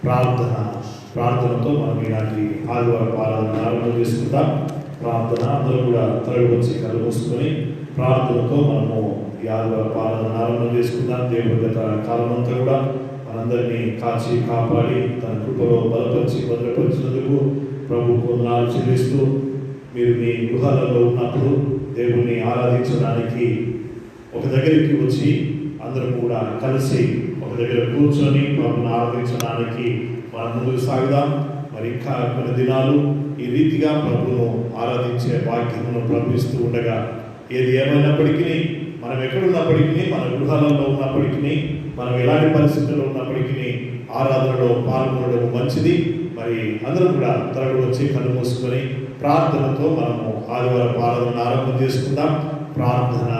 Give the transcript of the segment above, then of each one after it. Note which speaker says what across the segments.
Speaker 1: ప్రార్థనతో మనం ఈనాటి ఆదివారం ఆరాధన ఆరంభం చేసుకుంటాం. ప్రార్థన అందరూ కూడా తరలి వచ్చి కళ్ళు మూసుకొని ప్రార్థనతో మనము ఈ ఆదివారం ఆరాధన ఆరంభం చేసుకుందాం. దేవుడి గత కాలమంతా కూడా మనందరినీ కాచి కాపాడి తన కృపలో బలపరిచి భద్రపరిచినందుకు ప్రభువుకు వందనాలు చెల్లిస్తూ, మీరు మీ గృహాలలో ఉన్నప్పుడు దేవుణ్ణి ఆరాధించడానికి ఒక దగ్గరికి వచ్చి అందరం కూడా కలిసి ఒక దగ్గర కూర్చొని ప్రభుని ఆరాధించడానికి మనం ముందుకు సాగుదాం. మరి ఇంకా కొన్ని దినాలు ఈ రీతిగా ప్రభువును ఆరాధించే భాగ్యమును ప్రాప్తిస్తూ ఉండగా, ఏది ఏమైనప్పటికీ మనం ఎక్కడున్నప్పటికీ, మన గృహాలలో ఉన్నప్పటికీ, మనం ఎలాంటి పరిస్థితుల్లో ఉన్నప్పటికీ ఆరాధనలో పాల్గొనడం మంచిది. మరి అందరం కూడా తరలి వచ్చి కళ్ళు మూసుకొని ప్రార్థనతో మనము ఆదివారం ఆరాధన ఆరంభం చేసుకుందాం. ప్రార్థన.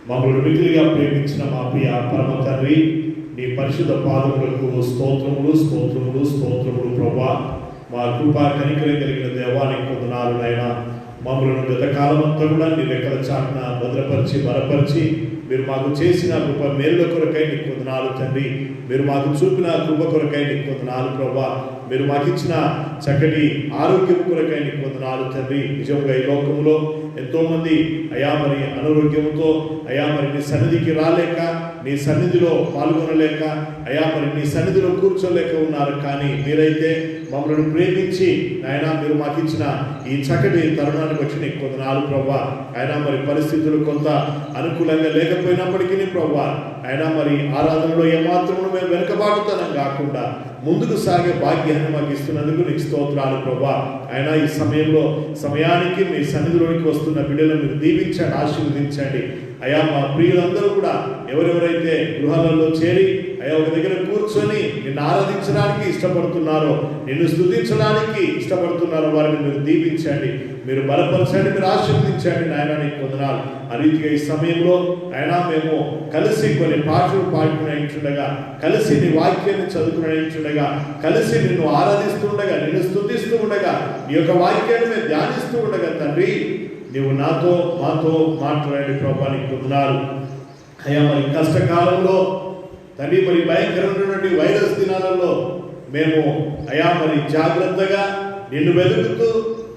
Speaker 1: మమ్మల్ని మిగిలిగా ప్రేమించిన మా ప్రియ పరమ తండ్రి, నీ పరిశుద్ధ పాదములకు స్తోత్రములు స్తోత్రములు స్తోత్రములు ప్రభా. మా కృపా కనికరం కలిగిన దేవానికి వందనాలు నాయనా. మమ్మల్ని గతకాలమంతా కూడా నీ రెక్కల చాటున భద్రపరిచి బలపరిచి మీరు మాకు చేసిన కృప మేలుల కొరకై నీకు వందనాలు తండ్రి. మీరు మాకు చూపిన కృప కొరకై నీకు వందనాలు ప్రభా. మీరు మాకు ఇచ్చిన చక్కటి ఆరోగ్యం కొరకై నీకు వందనాలు తండ్రి. నిజంగా ఈ లోకంలో ఎంతోమంది అయా మరి అనారోగ్యంతో అయా మరి నీ సన్నిధికి రాలేక, నీ సన్నిధిలో పాల్గొనలేక, అయా మరి నీ సన్నిధిలో కూర్చోలేక ఉన్నారు. కానీ మీరైతే మమ్మల్ని ప్రేమించి ఆయన మీరు మాకు ఇచ్చిన ఈ చక్కటి తరుణాన్ని బట్టి నీకు వందనాలు ప్రభా. ఆయన మరి పరిస్థితులు కొంత అనుకూలంగా లేకపోయినప్పటికీ ప్రభా, ఆయన మరి ఆరాధనలో ఏమాత్రం మేము వెనుకబాటుతనం కాకుండా ముందుకు సాగే భాగ్యాన్ని మాకు ఇస్తున్నందుకు నీకు స్తోత్రాలు ప్రభా. ఆయన ఈ సమయానికి మీ సన్నిధిలోనికి వస్తున్న బిడ్డలను మీరు దీవించండి, ఆశీర్వదించండి. అయా మా ప్రియులందరూ కూడా ఎవరెవరైతే గృహాలలో చేరి అయా ఒక దగ్గర కూర్చొని నిన్ను ఆరాధించడానికి ఇష్టపడుతున్నారో, నిన్ను స్తుతించడానికి ఇష్టపడుతున్నారో వారిని మీరు దీవించండి, మీరు బలపరచండి, మీరు ఆశీర్వదించండి నాయన. నీకు వందనాలు. ఆ రీతిగా ఈ సమయంలో ఆయన మేము కలిసి కొన్ని పాటలు పాడుకునేంటుండగా, కలిసి నీ వాక్యాన్ని చదువుకునేంటుండగా, కలిసి నిన్ను ఆరాధిస్తుండగా, నిన్ను స్తుతిస్తూ ఉండగా, నీ యొక్క వాక్యాన్ని మేము ధ్యానిస్తూ ఉండగా తండ్రి, నీవు మాతో మాట్లాడే ప్రభా నీకు వందనాలు. అయ్యా మరి కష్టకాలంలో తండ్రి, మరి భయంకరమైనటువంటి వైరస్ దినాలలో మేము అయా మరి జాగ్రత్తగా నిన్ను వెతుకుతూ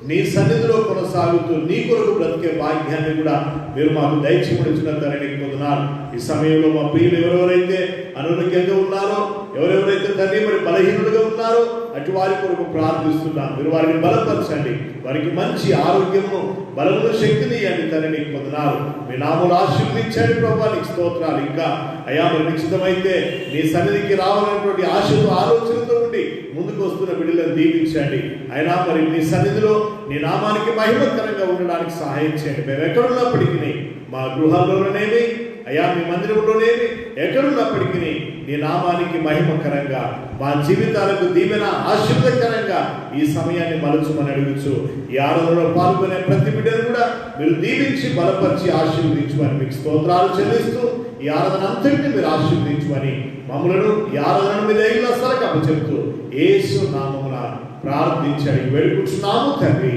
Speaker 1: నీ సన్నిధిలో కొనసాగుతూ నీ కొరకు బ్రతికే భాగ్యాన్ని కూడా మీరు మాకు దయచేయమనిచ్చిన తండ్రి నీకు వందనాలు. ఈ సమయంలో మా ప్రియులు ఎవరెవరైతే అనారోగ్యంగా ఉన్నారో, ఎవరెవరైతే తండ్రి మరి బలహీనులుగా ఉన్నారో అటు వారి కొరకు ప్రార్థిస్తున్నాం. మీరు వారిని బలపరచండి, వారికి మంచి ఆరోగ్యము బలమును శక్తిని ఇవ్వండి తండ్రి నీకు వందనాలు. మీ నామములు ఆశీర్వదించండి ప్రభా, నీకు స్తోత్రాలు. ఇంకా అయా మరి నిశ్చితమైతే నీ సన్నిధికి రావాలనేటువంటి ఆశతో ఆలోచనతో ఉండి ముందుకు వస్తున్న బిడ్డలను దీవించండి. అయినా మరి నీ సన్నిధిలో నీ నామానికి మహిమకరంగా ఉండడానికి సహాయం చేయండి. మేము ఎక్కడున్నప్పటికీ, మా గృహాల్లోనేమి అయా మీ మందిరంలోనేమి ఎక్కడున్నప్పటికీ నీ నామానికి మహిమకరంగా, మా జీవితాలకు దీవెన ఆశీర్వదకరంగా ఈ సమయాన్ని మలుచుమని అడుగుచు, ఈ ఆరాధనలో పాల్గొనే ప్రతి బిడ్డను కూడా మీరు దీవించి బలపరిచి ఆశీర్వదించమని మీకు స్తోత్రాలు చెల్లిస్తూ, ఈ ఆరాధన అంతటిని మీరు ఆశీర్వదించమని మమ్మలను ఈ ఆరాధన మీద సరకప్పు చెప్తూ యేసు నామమున ప్రార్థించని వేడుకుంటున్నాము తండ్రి,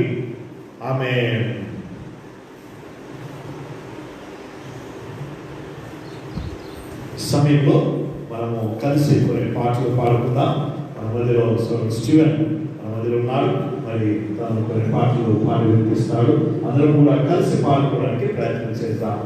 Speaker 1: ఆమేన్. సమయంలో మనము కలిసి కొన్ని పాటలు పాడుకుందాం. మన మధ్యలో స్టీవెన్ మన మధ్యలో ఉన్నారు. మరి తను కొన్ని పాటలు పాడి వినిపిస్తాడు. అందరం కూడా కలిసి పాడుకోవడానికి ప్రయత్నం చేద్దాం.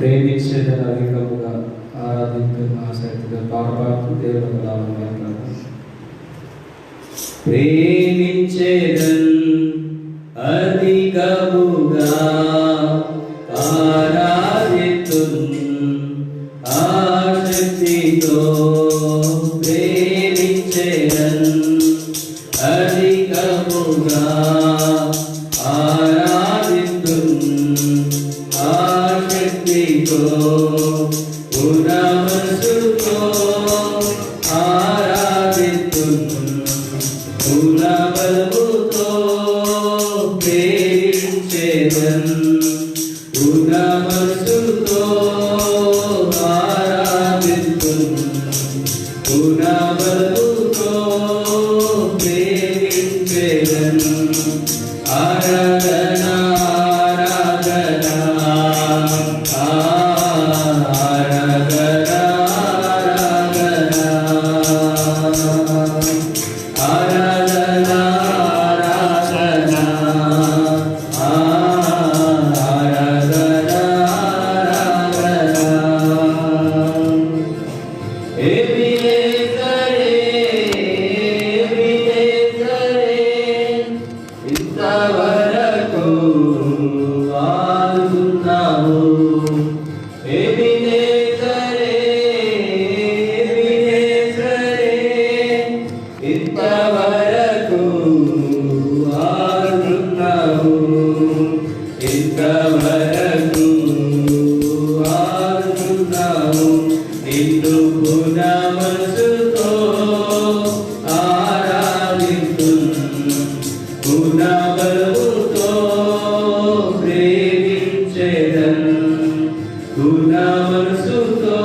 Speaker 2: ప్రేమించేదని అధికముగా ఆరాధించిన ఆసక్తిగా పాడపాడుతూ దేవుని నామమున మాట్లాడదాం. ప్రేమించేదన్ అధికముగా ఆరాధితున్ ఆసక్తితో, ప్రేమించేదన్ అధికముగా ఆరాధితున్ ఆసక్తితో, ఉరమసుతో నిన్ను పూర్ణ మనసుతో ఆరాధింతును, పూర్ణ బలముతో ప్రేమించెదను, పూర్ణ మనసుతో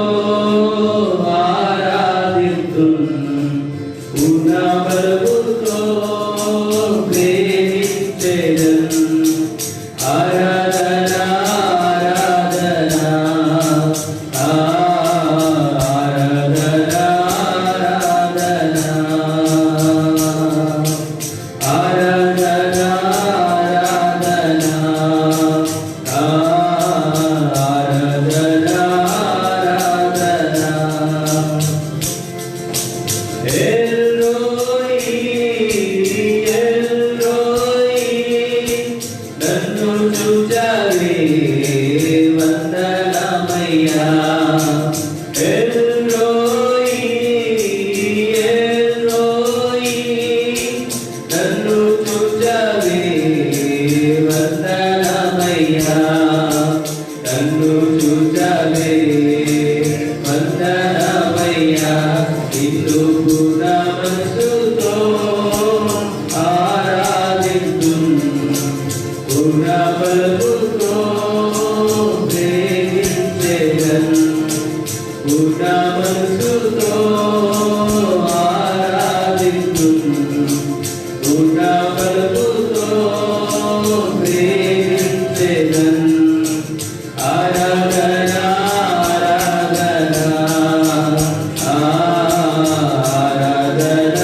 Speaker 2: ఆరాధింతును, పూర్ణ బలముతో ప్రేమించెదను. ఆరాధన ఆరాధన ఆరాధన ఆరాధన ఆరాధన ఆరాధన ఎల్రోయి ఎల్రోయి నన్ను చూచావే వందనమయ్యా. ఎల్రోయి ఎల్రోయి నన్ను చూచావే వందనమయ్యా, నన్ను చూచావే వందనమయ్యా. నిన్ను పూర్ణ మనసుతో ఆరాధింతును, పూర్ణ బలముతో ప్రేమించెదను, పూర్ణ మనసుతో ఆరాధింతును, పూర్ణ బలముతో ప్రేమించెదను. ఆరాధన ఆరాధన ఆరాధన ఆరాధన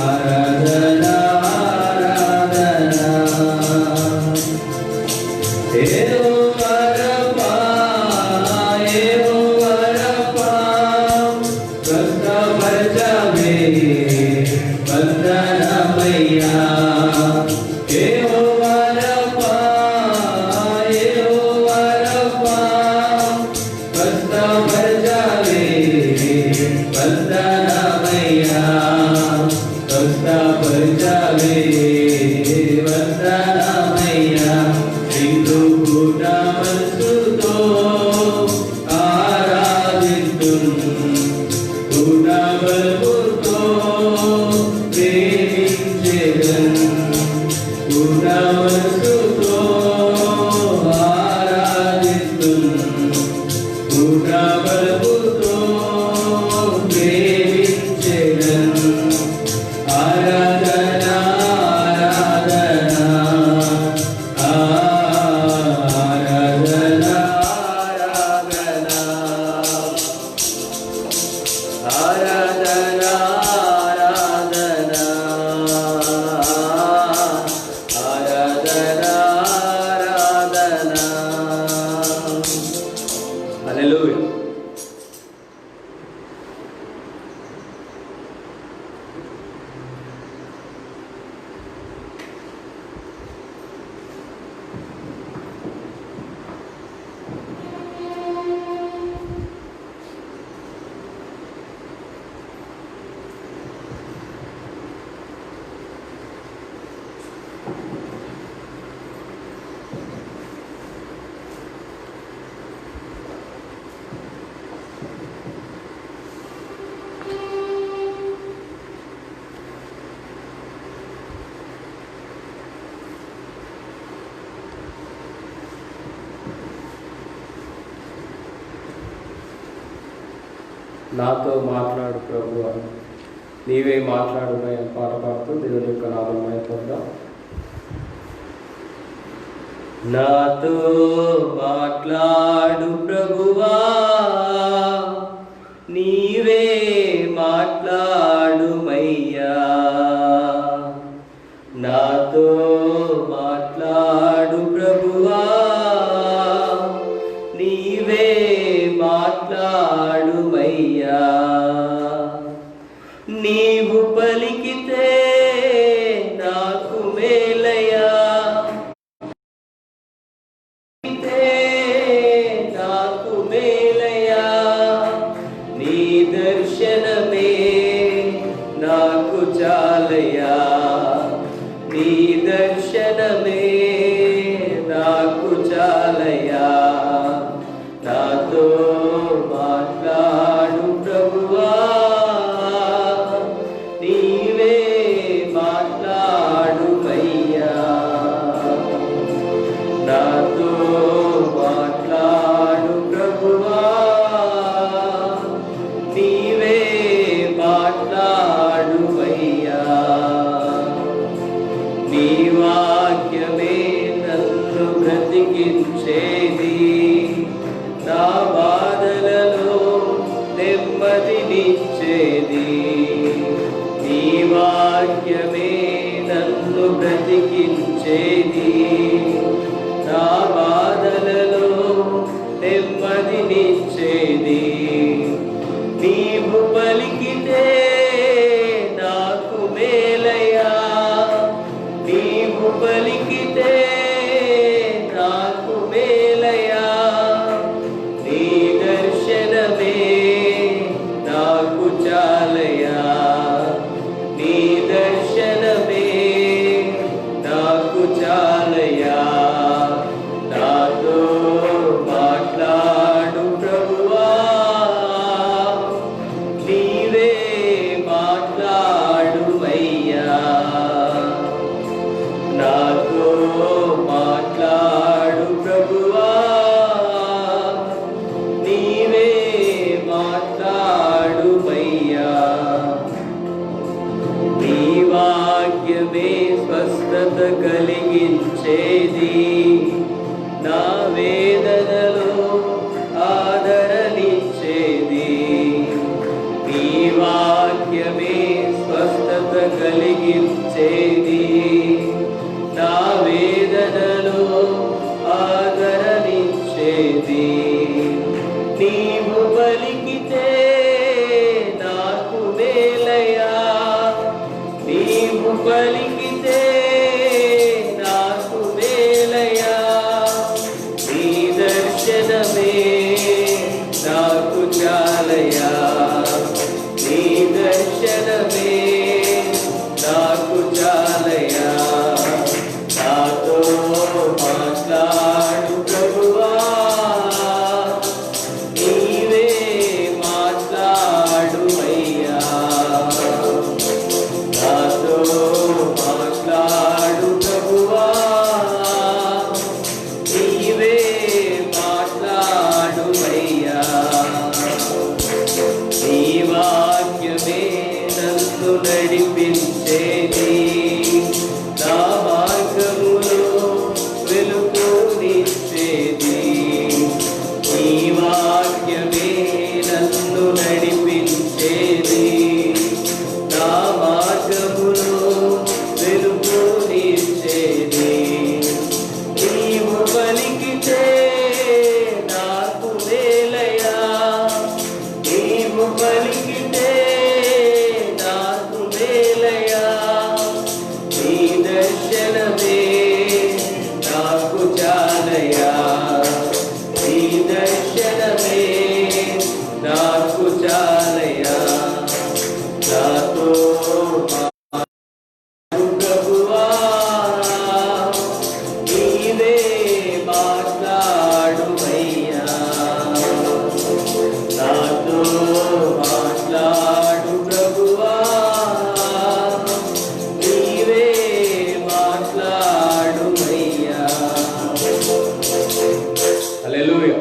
Speaker 2: ఆరాధన ఆరాధన యెహోవా రబ్బా యెహోవా రబ్బా స్వస్థపరచవే వందనమయ్యా. యెహోవా రబ్బా యెహోవా రబ్బా స్వస్థపరచవే వందనమయ్యా, స్వస్థపరచవే వందనమయ్యా. నిన్ను పూర్ణ మనసుతో ఆరాధింతును, పూర్ణ బలముతో ప్రేమించెదను, పూర్ణ మనసుతో ఆరాధింతును, పూర్ణ బలముతో ప్రేమించెదను. ఆరాధన ఆరాధన ఆరాధన ఆరాధన ఆరాధన ఆరాధన ఆరాధన. హల్లెలూయా. నాతో మాట్లాడు ప్రభువా, నీవే మాట్లాడు పాట పాడుతూ దేవుని యొక్క నామమును పొందాం. నాతో మాట్లాడు ప్రభువా, నీవే మాట్లాడుమయ్యా. నాతో మాట్లాడు ప్రభువా, నీవే మాట్లాడుమయ్యా. నీవు పలికితే నాకు మేలయ్యా, నాకు మేలయ్యా. నీ దర్శనమే నాకు చాలయ్యా. బ్రతికించేది, నా బాధలలో నెమ్మదినిచ్చేది. నీ వాక్యమే నన్ను బ్రతికించేది, నా బాధలలో నెమ్మదినిచ్చేది. నీవు పలికితే నాకు మేలయ్యా, నీవు పలికితే నాకు మేలయ్యా. నీ దర్శనమే నాకు చాలయ్యా, నీ దర్శనమే నాకు చాలయ్యా. నాతో మాట్లాడు ప్రభువా, నీవే మాట్లాడుమయ్యా. నాతో మాట్లాడు ప్రభువా, నీవే మాట్లాడుమయ్యా. నీ వాక్యమే స్వస్థత కలిగించేది, నా వేదనలో ఆదరణిచ్చేది. నీ వాక్యమే స్వస్థత కలిగించేది, నా వేదనలో ఆదరణిచ్చేది. నీవు పలికితే నాకు మేలయ్యా, నీవు పలికితే నాకు మేలయ్యా. నీ దర్శనమే నాకు చాలయ్యా, నీ దర్శనమే నాకు చాలయ్యా. నాతో మాట్లాడు ప్రభువా, నీవే మాట్లాడుమయ్యా. నాతో మాట్లాడు ప్రభువా, నీవే మాట్లాడుమయ్యా. నీ వాక్యమే నన్ను నడిపించేది, నా మార్గములో వెలుగునిచ్చేది. నీ వాక్యమే నన్ను నడిపించేది, నా మార్గములో వెలుగునిచ్చేది. నీవు పలికితే నాకు మేలయ్యా, నీవు పలికితే నాకు మేలయ్యా. నీ దర్శనమే నాకు చాలయ్యా, నీ దర్శనమే నాకు చాలయ్యా. నాతో ప్రభువా, నీవే మాట్లాడుమయ్యా. నాతో మాట్లాడు ప్రభువా, నీవే మాట్లాడుమయ్యా. హల్లెలూయా.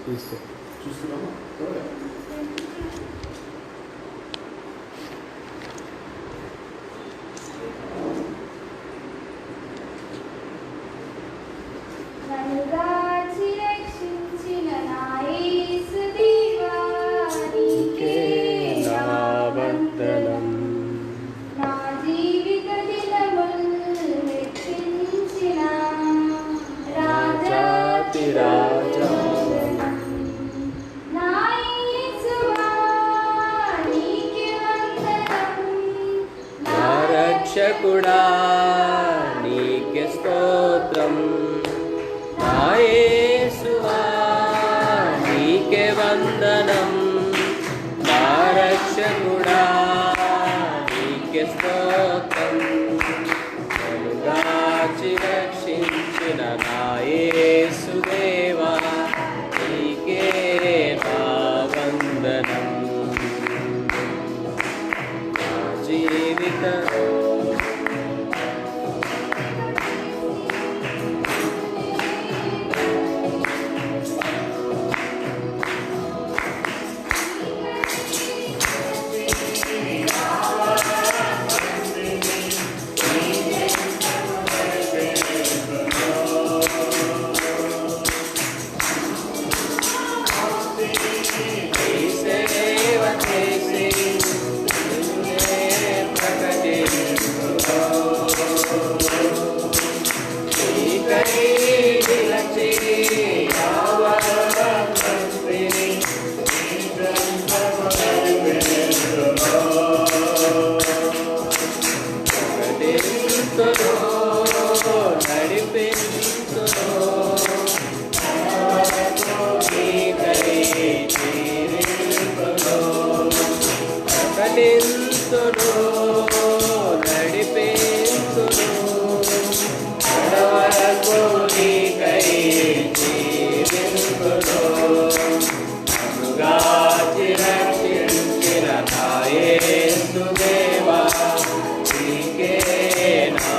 Speaker 1: చూస్తున్నామా?
Speaker 3: నన్ను కాచి రక్షించిన నా యేసు దేవా, నీకే నా వందనం. నా జీవిత దినములు వెచ్చించిన రాజాతి రాజా, నా యేసువా, నీకే వందనం. నా
Speaker 2: రక్షకుడా నీకే స్తోత్రం, నా యేసువా నీకే వందనం, నా రక్షకుడా నీకే స్తోత్రం. వెలుగాచి రక్షించిన నా యేసుదేవా నీకే నా వందనం. నా జీవితం నడిపేంతును నడవరకు నీకై జీవింతును. అనుగాచి రక్షించిన నా యేసుదేవా నీకే నా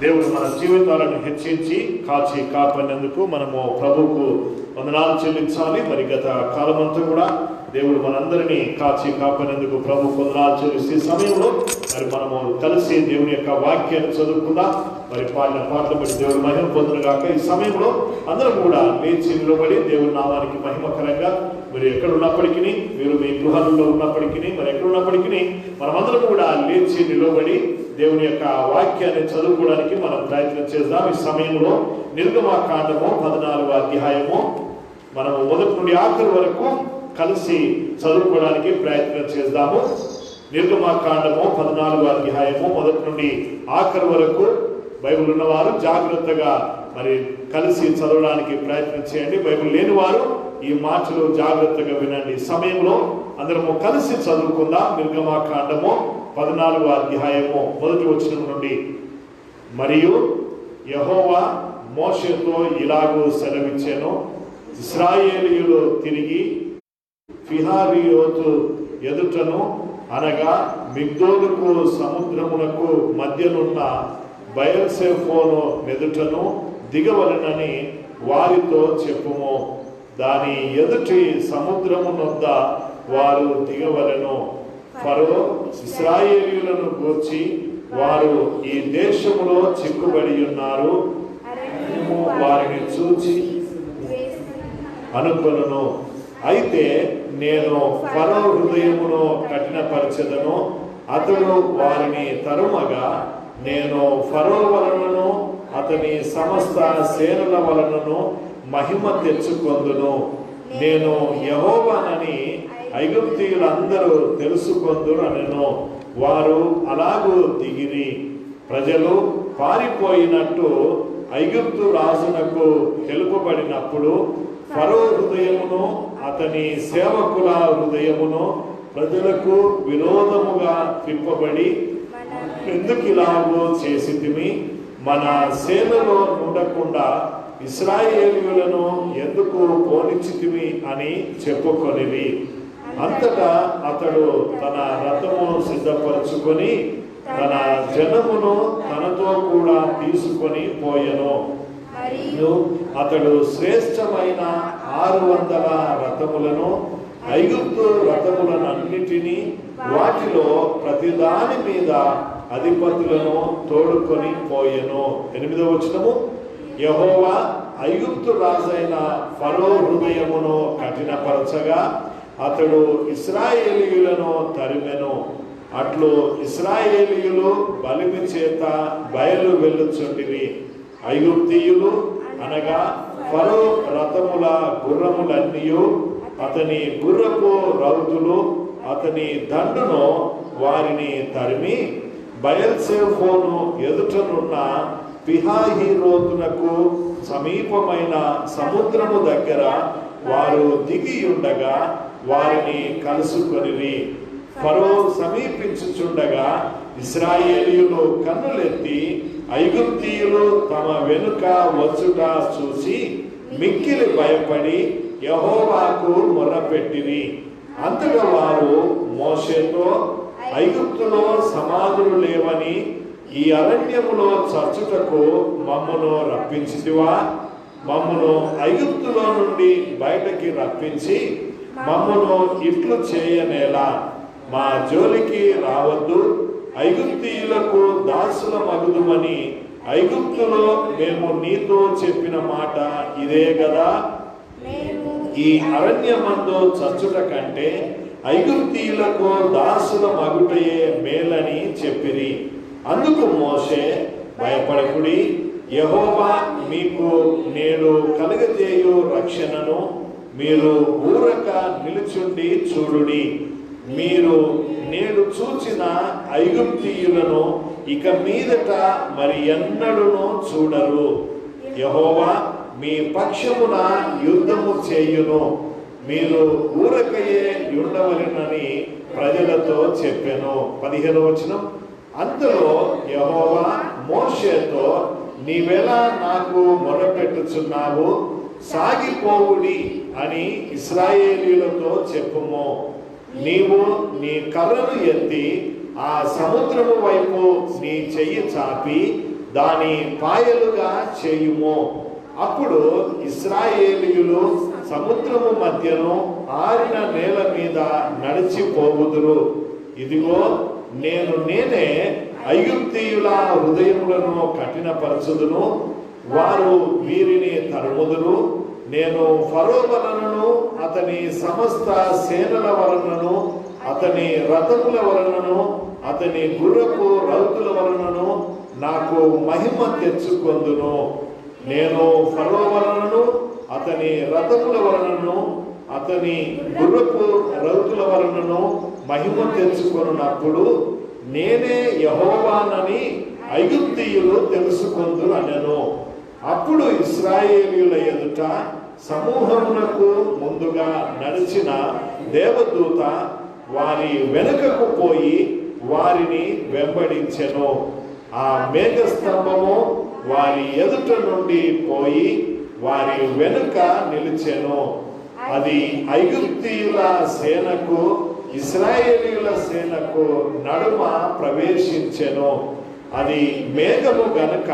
Speaker 1: దేవుడు మన జీవితాలను హెచ్చించి కాచి కాపాడినందుకు మనము ప్రభువుకు వందనాలు చెల్లించాలి. మరి గత కాలమంతా కూడా దేవుడు మనందరినీ కాచి కాపాడినందుకు ప్రభువుకు వందనాలు చెల్లిస్తే సమయంలో మరి మనము కలిసి దేవుని యొక్క వాక్యాన్ని చదువుకుందాం. మరి పాడిన పాటలు బట్టి దేవుడు మహిమ పొందునుగాక. ఈ సమయంలో అందరం కూడా లేచి నిలబడి దేవుడి నామానికి మహిమకరంగా మీరు ఎక్కడ ఉన్నప్పటికీ, మీరు మీ గృహాలలో ఉన్నప్పటికీ, మరి ఎక్కడ ఉన్నప్పటికీ మనమందరం కూడా లేచి నిలబడి దేవుని యొక్క వాక్యాన్ని చదువుకోవడానికి మనం ప్రయత్నం చేద్దాం. ఈ సమయంలో నిర్గమకాండము 14వ అధ్యాయము మనము మొదటి నుండి ఆఖరి వరకు కలిసి చదువుకోవడానికి ప్రయత్నం చేద్దాము. నిర్గమకాండము 14వ అధ్యాయము మొదటి నుండి ఆఖరి వరకు బైబిల్ ఉన్నవారు జాగ్రత్తగా మరి కలిసి చదవడానికి ప్రయత్నం చేయండి. బైబిల్ లేని వారు ఈ మాటలు జాగ్రత్తగా వినండి. సమయంలో అందరము కలిసి చదువుకుందాం. నిర్గమకాండము 14వ అధ్యాయము మొదటి వచనం నుండి. మరియు యెహోవా మోషేతో ఇలాగూ సెలవిచ్చెను, ఇశ్రాయేలీయులు తిరిగి ఫిహారియోతు ఎదుటను అనగా మిగ్దోలుకు సముద్రమునకు మధ్యనున్న బయల్సెఫోను ఎదుటను దిగవలెనని వారితో చెప్పుము. దాని ఎదుటి సముద్రమునొద్ద వారు దిగవలెను. ఫరో ఇశ్రాయేలీయులను గూర్చి వారు ఈ దేశములో చిక్కుబడి ఉన్నారు, వారిని చూచి అనుకొనును. అయితే నేను ఫరో హృదయమును కఠినపరచెదను, అతడు వారిని తరుమగా నేను ఫరో వలనను అతని సమస్త సేనల వలనను మహిమ తెచ్చుకొందును. నేను యెహోవానని ఐగుప్తీయులందరూ తెలుసుకొందురు అనెను. వారు అలాగూ దిగిరి. ప్రజలు పారిపోయినట్టు ఐగుప్తు రాజునకు తెలుపబడినప్పుడు ఫరో హృదయమును అతని సేవకుల హృదయమును ప్రజలకు విరోధముగా తిప్పబడి, ఎందుకు ఇలాగూ చేసితిమి? మన సేనలో ఉండకుండా ఇశ్రాయేలీయులను ఎందుకు పోనిచ్చితిమి అని చెప్పుకొనివి. అంతటా అతడు తన రథమును సిద్ధపరచుకొని తన జనమును తనతో కూడా తీసుకొని పోయెను. అతడు శ్రేష్టమైన 600 రథములను, ఐగుప్తు రథములనన్నిటినీ, వాటిలో ప్రతిదాని మీద అధిపతులను తోడుకొని పోయెను. 8వ వచనము. యెహోవా ఐగుప్తు రాజైన ఫరో హృదయమును కఠినపరచగా అతడు ఇశ్రాయేలీయులను తరిమెను. అట్లు ఇశ్రాయేలీయులు బలిమి చేత బయలు వెళ్ళుచుండిరి. ఐగుప్తీయులు అనగా ఫరో రథముల గుర్రములన్నీయు, అతని గుర్రపు రౌతులు, అతని దండును వారిని తరిమి బయల్సెఫోను ఎదుటనున్న పిహాహిరోతునకు సమీపమైన సముద్రము దగ్గర వారు దిగి ఉండగా వారిని కలుసుకొనిరి. ఫరో సమీపించుచుండగా ఇశ్రాయేలీయులు కన్నులెత్తి ఐగుప్తీయులు తమ వెనుక వచ్చుట చూసి మిక్కిలి భయపడి యెహోవాకు మొర్రపెట్టిరి. అంతటా వారు మోషేతో, ఐగుప్తులో సమాధులు లేవని ఈ అరణ్యములో చచ్చుటకు మమ్మును రప్పించితివా? మమ్మును ఐగుప్తులో నుండి బయటకి రప్పించి మమ్మును ఇట్లు చేయనేలా? మా జోలికి రావద్దు, ఐగుప్తీయులకు దాసుల మగుదుమని ఐగుప్తులో మేము నీతో చెప్పిన మాట ఇదే కదా. ఈ అరణ్యమందు చచ్చుట కంటే ఐగుప్తీయులకు దాసుల మగుటయే మేలని చెప్పిరి. అందుకు మోషే, భయపడకుడి, యెహోవా మీకు నేడు కలుగజేయు రక్షణను మీరు ఊరక నిలుచుండి చూడుడి. మీరు నేడు చూచిన ఐగుప్తీయులను ఇక మీదట మరి ఎన్నడూను చూడరు. యెహోవా మీ పక్షమున యుద్ధము చేయును, మీరు ఊరకయే ఉండవలెనని ప్రజలతో చెప్పెను. 15వ వచనం. అంతలో యెహోవా మోషేతో, నీవెలా నాకు మొరపెట్టుచున్నావు? సాగిపోవుడి అని ఇశ్రాయేలీయులతో చెప్పుము. నీవు నీ కర్రను ఎత్తి ఆ సముద్రము వైపు నీ చెయ్యి చాపి దాని పాయలుగా చేయుము. అప్పుడు ఇశ్రాయేలీయులు సముద్రము మధ్యను ఆరిన నేల మీద నడిచిపోవుదురు. ఇదిగో నేనే ఐగుప్తీయుల హృదయములను కఠినపరచుదును, వారు వీరిని తరుముదురు. నేను ఫరో వలనను అతని సమస్త సేనల వలనను అతని రథముల వలనను అతని గుర్రపు రౌతుల వలనను నాకు మహిమ తెచ్చుకొందును. నేను ఫరో వలనను అతని రథముల వలనను అతని గుర్రపు రౌతుల వలనను మహిమ తెచ్చుకొనున్నప్పుడు నేనే యెహోవానని ఐగుప్తీయులు తెలుసుకొందురు అనెను. అప్పుడు ఇశ్రాయేలీయుల ఎదుట సమూహమునకు ముందుగా నడిచిన దేవదూత వారి వెనుకకు పోయి వారిని వెంబడించెను. ఆ మేఘస్తంభము వారి ఎదుట నుండి పోయి వారి వెనుక నిలిచెను. అది ఐగుప్తీయుల సేనకు ఇశ్రాయేలీయుల సేనకు నడుమ ప్రవేశించెను. అది మేఘము గనుక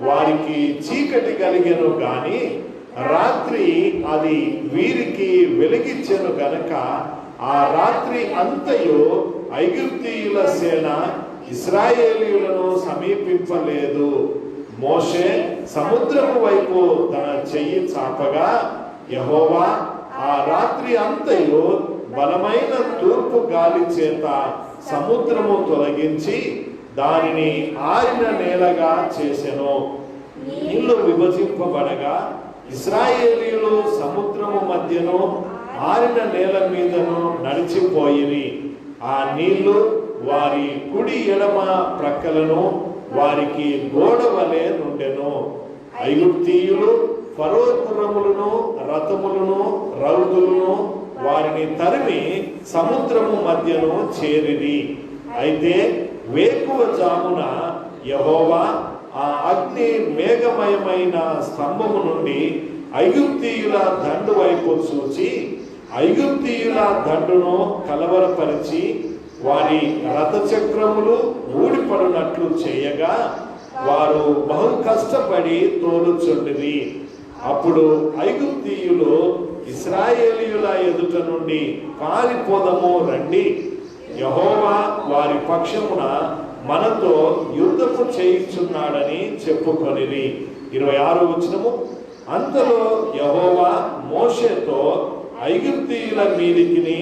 Speaker 1: వారికి చీకటి కలిగెను గాని రాత్రి అది వీరికి వెలిగించెను గనుక ఆ రాత్రి అంతయు ఐగుప్తీయుల సేన ఇశ్రాయేలీయులను సమీపింపలేదు. మోషే సముద్రము వైపు తన చెయ్యి చాపగా యెహోవా ఆ రాత్రి అంతయు బలమైన తూర్పు గాలి చేత సముద్రము తొలగించి దానిని ఆరిన నేలగా చేసెను. నీళ్లు విభజింపబడగా ఇశ్రాయేలీయులు సముద్రము మధ్యను ఆరిన నేల మీదను నడిచిపోయిరి. ఆ నీళ్లు వారి కుడి ఎడమ ప్రక్కలను వారికి గోడ వలె నుండెను. ఐగుప్తీయులు ఫరో గుర్రములను రథములను రౌతులను వారిని తరిమి సముద్రము మధ్యను చేరిరి. అయితే వేకువ జామున యెహోవా ఆ అగ్ని మేఘమయమైన స్తంభము నుండి ఐగుప్తీయుల దండు వైపు చూచి ఐగుప్తీయుల దండును కలవరపరిచి వారి రథచక్రములు ఊడిపడినట్లు చేయగా వారు బహు కష్టపడి తోలుచుండిరి. అప్పుడు ఐగుప్తీయులు ఇశ్రాయేలీయుల ఎదుట నుండి పారిపోదము రండి, యెహోవా వారి పక్షమున మనతో యుద్ధము చేయుచున్నాడని చెప్పుకొనిరి. 26వ వచనము. అంతలో యెహోవా మోషేతో ఐగుప్తీయుల మీదికిని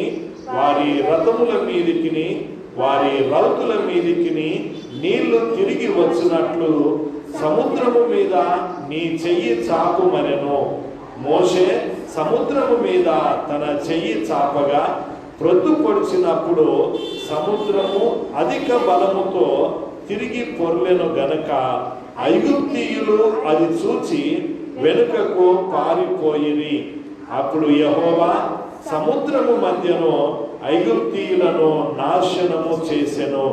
Speaker 1: వారి రథముల మీదికిని వారి రౌతుల మీదికిని నీళ్లు తిరిగి వచ్చినట్లు సముద్రము మీద నీ చెయ్యి చాపుమనెను. మోషే సముద్రము మీద తన చెయ్యి చాపగా ప్రొద్దు పొడిచినప్పుడు సముద్రము అధిక బలముతో తిరిగి పొర్లెను గనక ఐగుప్తీయులు అది చూచి వెనుకకు పారిపోయిరి. అప్పుడు యెహోవా సముద్రము మధ్యను ఐగుప్తీయులను నాశనము చేసెను.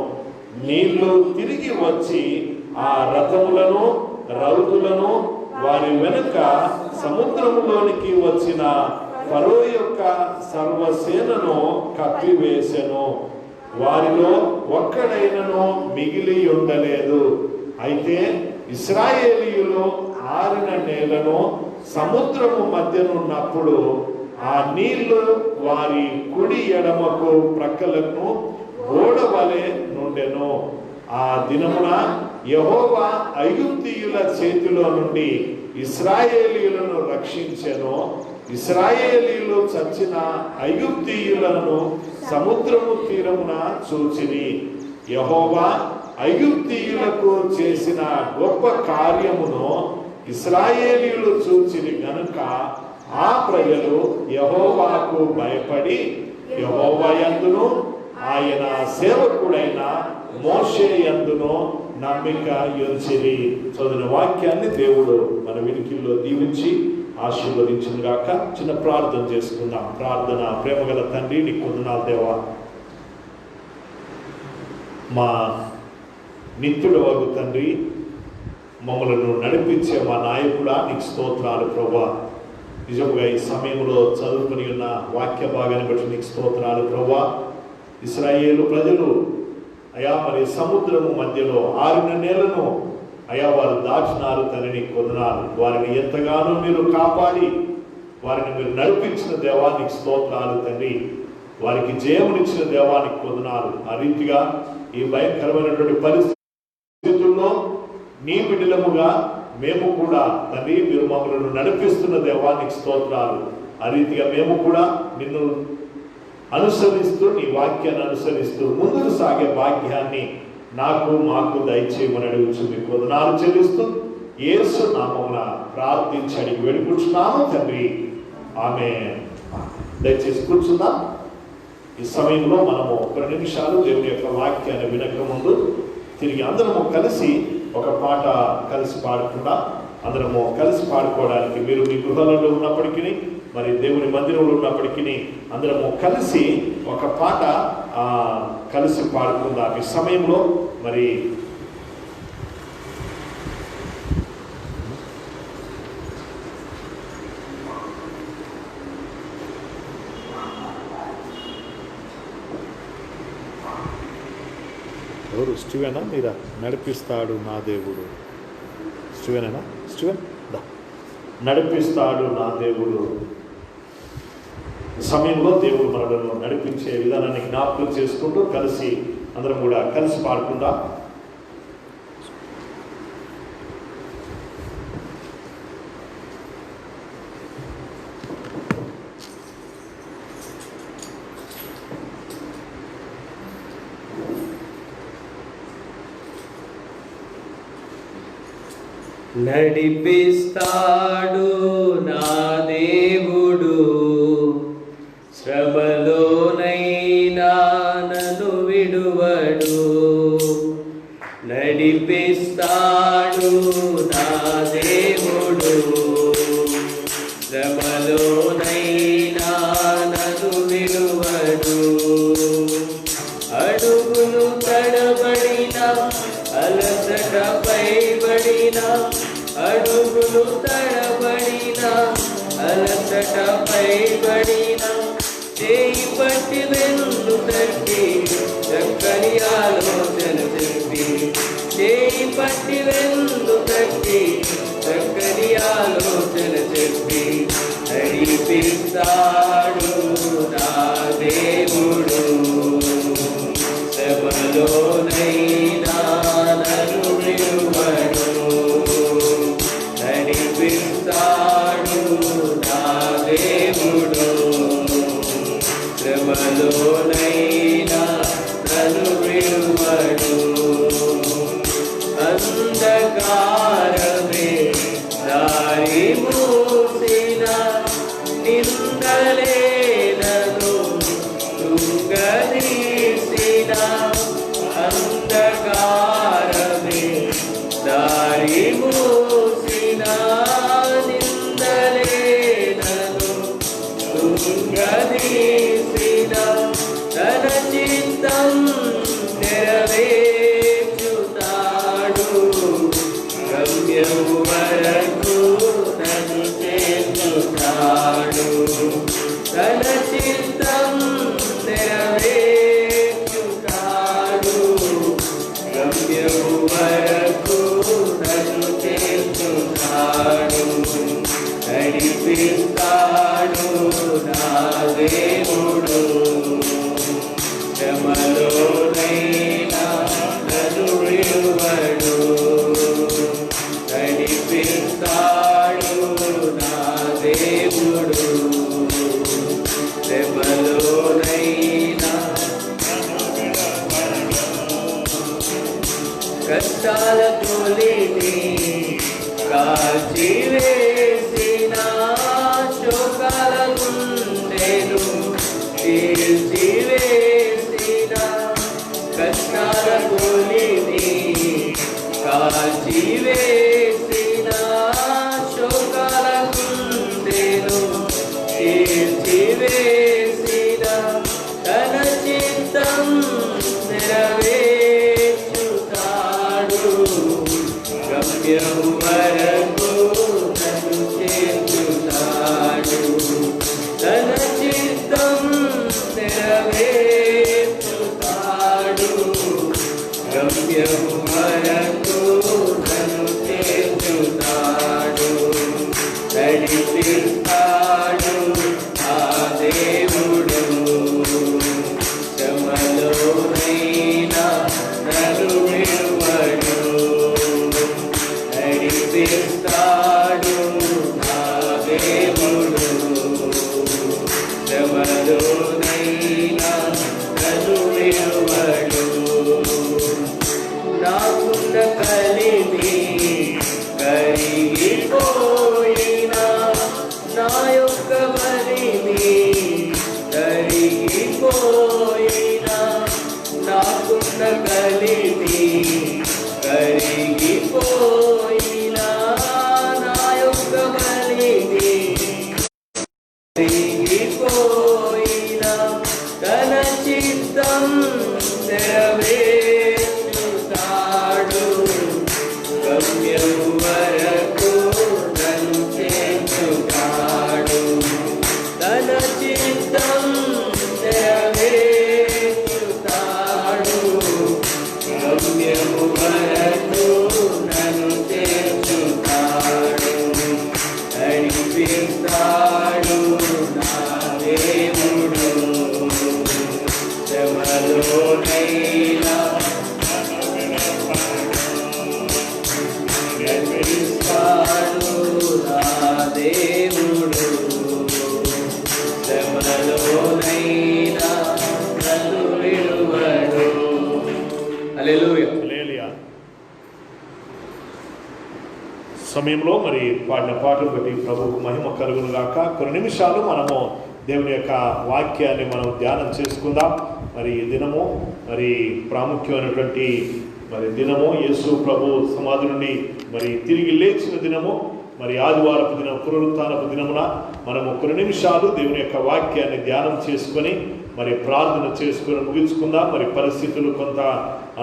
Speaker 1: నీళ్లు తిరిగి వచ్చి ఆ రథములను రౌతులను వారి వెనుక సముద్రములోనికి వచ్చిన ఫరో యొక్క సర్వసేనను కప్పివేసెను. వారిలో ఒక్కడైనను మిగిలి ఉండలేదు. అయితే ఇశ్రాయేలీయులు ఆరిన నేలను సముద్రము మధ్యనున్నప్పుడు ఆ నీళ్లు వారి కుడి ఎడమకు ప్రక్కలకు గోడ వలె నుండెను. ఆ దినమున యెహోవా ఐగుప్తీయుల చేతిలో నుండి ఇశ్రాయేలీయులను రక్షించెను. ఇశ్రాయేలీయులు చచ్చిన ఐగుప్తీయులను సముద్రము తీరమున చూచిరి. యెహోవా ఐగుప్తీయులకు చేసిన గొప్ప కార్యమును ఇశ్రాయేలీయులు చూచిరి గనుక ఆ ప్రజలు యెహోవాకు భయపడి యెహోవా యందును ఆయన సేవకుడైన మోషే యందును నమ్మిక ఉంచిరి. చదివిన వాక్యాన్ని దేవుడు మన వినికిల్లో దీవించి ఆశీర్వదించును గాక. చిన్న ప్రార్థన చేసుకుందాం. ప్రార్థన. ప్రేమగల తండ్రి, నీకు వందనాలు దేవా. మా నిత్యుడవగు తండ్రి, మమ్మలను నడిపించే మా నాయకుడా, నీకు స్తోత్రాలు ప్రభువా. నిజముగా ఈ సమయంలో చదువుకుని ఉన్న వాక్య భాగాన్ని బట్టి నీకు స్తోత్రాలు ప్రభువా. ఇశ్రాయేలు ప్రజలు అయా మరి సముద్రము మధ్యలో ఆరిన నేలను అయ్యా వారు దాచినారు తండ్రి, నీకు వందనాలు. వారిని ఎంతగానో మీరు కాపాడి వారిని మీరు నడిపించిన దేవానికి స్తోత్రాలు తండ్రి. వారికి జయమునిచ్చిన దేవానికి వందనాలు. ఆ రీతిగా ఈ భయంకరమైనటువంటి పరిస్థితుల్లో నీ బిడ్డలముగా మేము కూడా తండ్రి, మీరు మమ్మల్ని నడిపిస్తున్న దేవానికి స్తోత్రాలు. ఆ రీతిగా మేము కూడా నిన్ను అనుసరిస్తూ, నీ వాక్యాన్ని అనుసరిస్తూ ముందుకు సాగే భాగ్యాన్ని నాకు మాకు దయచేయమని అడుగుచు మీకు వందనాలు చెల్లిస్తూ యేసు నామమున ప్రార్థించి అడిగి వేడుకుంటున్నాము తండ్రి, ఆమేన్. దయచేసి కూర్చుందాం. ఈ సమయంలో మనము 2 నిమిషాలు దేవుని యొక్క వాక్యాన్ని వినక ముందు తిరిగి అందరము కలిసి ఒక పాట కలిసి పాడుకుందాం. అందరము కలిసి పాడుకోవడానికి మీరు మీ గృహాలలో ఉన్నప్పటికీ, మరి దేవుని మందిరంలో ఉన్నప్పటికీ అందరము కలిసి ఒక పాట కలిసి పాడుకుందాం. ఈ సమయంలో మరి ఎవరు? స్టీవెనా మీరా? నడిపిస్తాడు నా దేవుడు. స్టీవెనేనా? స్టీవెన్ దా. నడిపిస్తాడు నా దేవుడు. సమయంలో దేవుడు మనలను నడిపించే విధానాన్ని జ్ఞాపకం చేసుకుంటూ కలిసి అందరం కూడా కలిసి పాడుకుందాం.
Speaker 2: నడిపిస్తాడు నా దేవుడు, శ్రమలోనైనా నన్ను విడువడు. నడిపిస్తాడు నా దేవుడు, శ్రమలోనైనా నన్ను విడువడు. అడుగులు తడబడిన, అలసట పైబడిన, అడుగులు తడబడిన, అలసట పైబడిన, చేయి పట్టి వెన్ను తట్టి చక్కని ఆలోచన చెప్పి, చేయి పట్టి వెన్ను తట్టి చక్కని ఆలోచన చెప్పి, నడిపిస్తాడు నా దేవుడు, శ్రమలోనైనా నన్ను విడువడు. నడిపిస్తాడు నా దేవుడు, శ్రమలోనైనా నన్ను విడువడు. అంధకారమే దారి మూసిన, నిందలే నన్ను తుంగదీసిన. అంధకారమే దారి మూసిన, నిందలే నన్ను తుంగదీసిన. తన చిత్తం నెరవేర్చుతాడు, గమ్యము వరకు నన్ను చేర్చుతాడు. తన చిత్తం నెరవేర్చుతాడు, గమ్యము వరకు నన్ను చేర్చుతాడు. నడిపిస్తాడు నా దేవుడు, శ్రమలోనైనా నన్ను విడువడు. నడిపిస్తాడు నా దేవుడు, శ్రమలోనైనా. కష్టాల తొలిని కాల్చివేసిన, శోకాల గుండెను చీల్చివేసిన. కష్టాల తొలిని కాల్చివేసిన, శోకాల గుండెను చీల్చివేసిన. తన చిత్తం నెరవేర్చుతాడు, గమ్యము వరకు నన్ను చేర్చుతాడు. తన చిత్తం నెరవేర్చుతాడు, గమ్యము వరకు నన్ను నాకున్న కలిమి కరిగిపోయినా, నా యొక్క బలిమి కరిగిపోయినా, నాకున్న కలిమి కరిగిపోయినా, నా యొక్క బలిమి కరిగిపోయినా, తన చిత్తం నెరవేర్చుతాడు, గమ్యము వరకు నన్ను చేర్చుతాడు. తన చిత్తం నెరవేర్చుతాడు, గమ్యము వరకు నన్ను చేర్చుతాడు. నడిపిస్తాడు నా దేవుడు, శ్రమలోనైనా నడిపిస్తాడు నా దేవుడు, శ్రమలోనైనా నన్ను విడువడు. హల్లెలూయా.
Speaker 1: హల్లెలూయా. సమయంలో మరి పాడిన పాటలు బట్టి ప్రభువుకు మహిమ కలుగును గాక. కొన్ని నిమిషాలు మనము దేవుని యొక్క వాక్యాన్ని మనం ధ్యానం చేసుకుందాం. మరి ఈ దినము మరి ప్రాముఖ్యమైనటువంటి మరి దినము, యేసు ప్రభు సమాధి నుండి మరి తిరిగి లేచిన దినము, మరి ఆదివారపు దినం, పునరుత్థానపు దినమున మనము కొన్ని నిమిషాలు దేవుని యొక్క వాక్యాన్ని ధ్యానం చేసుకొని మరి ప్రార్థన చేసుకొని ముగించుకుందాం. మరి పరిస్థితులు కొంత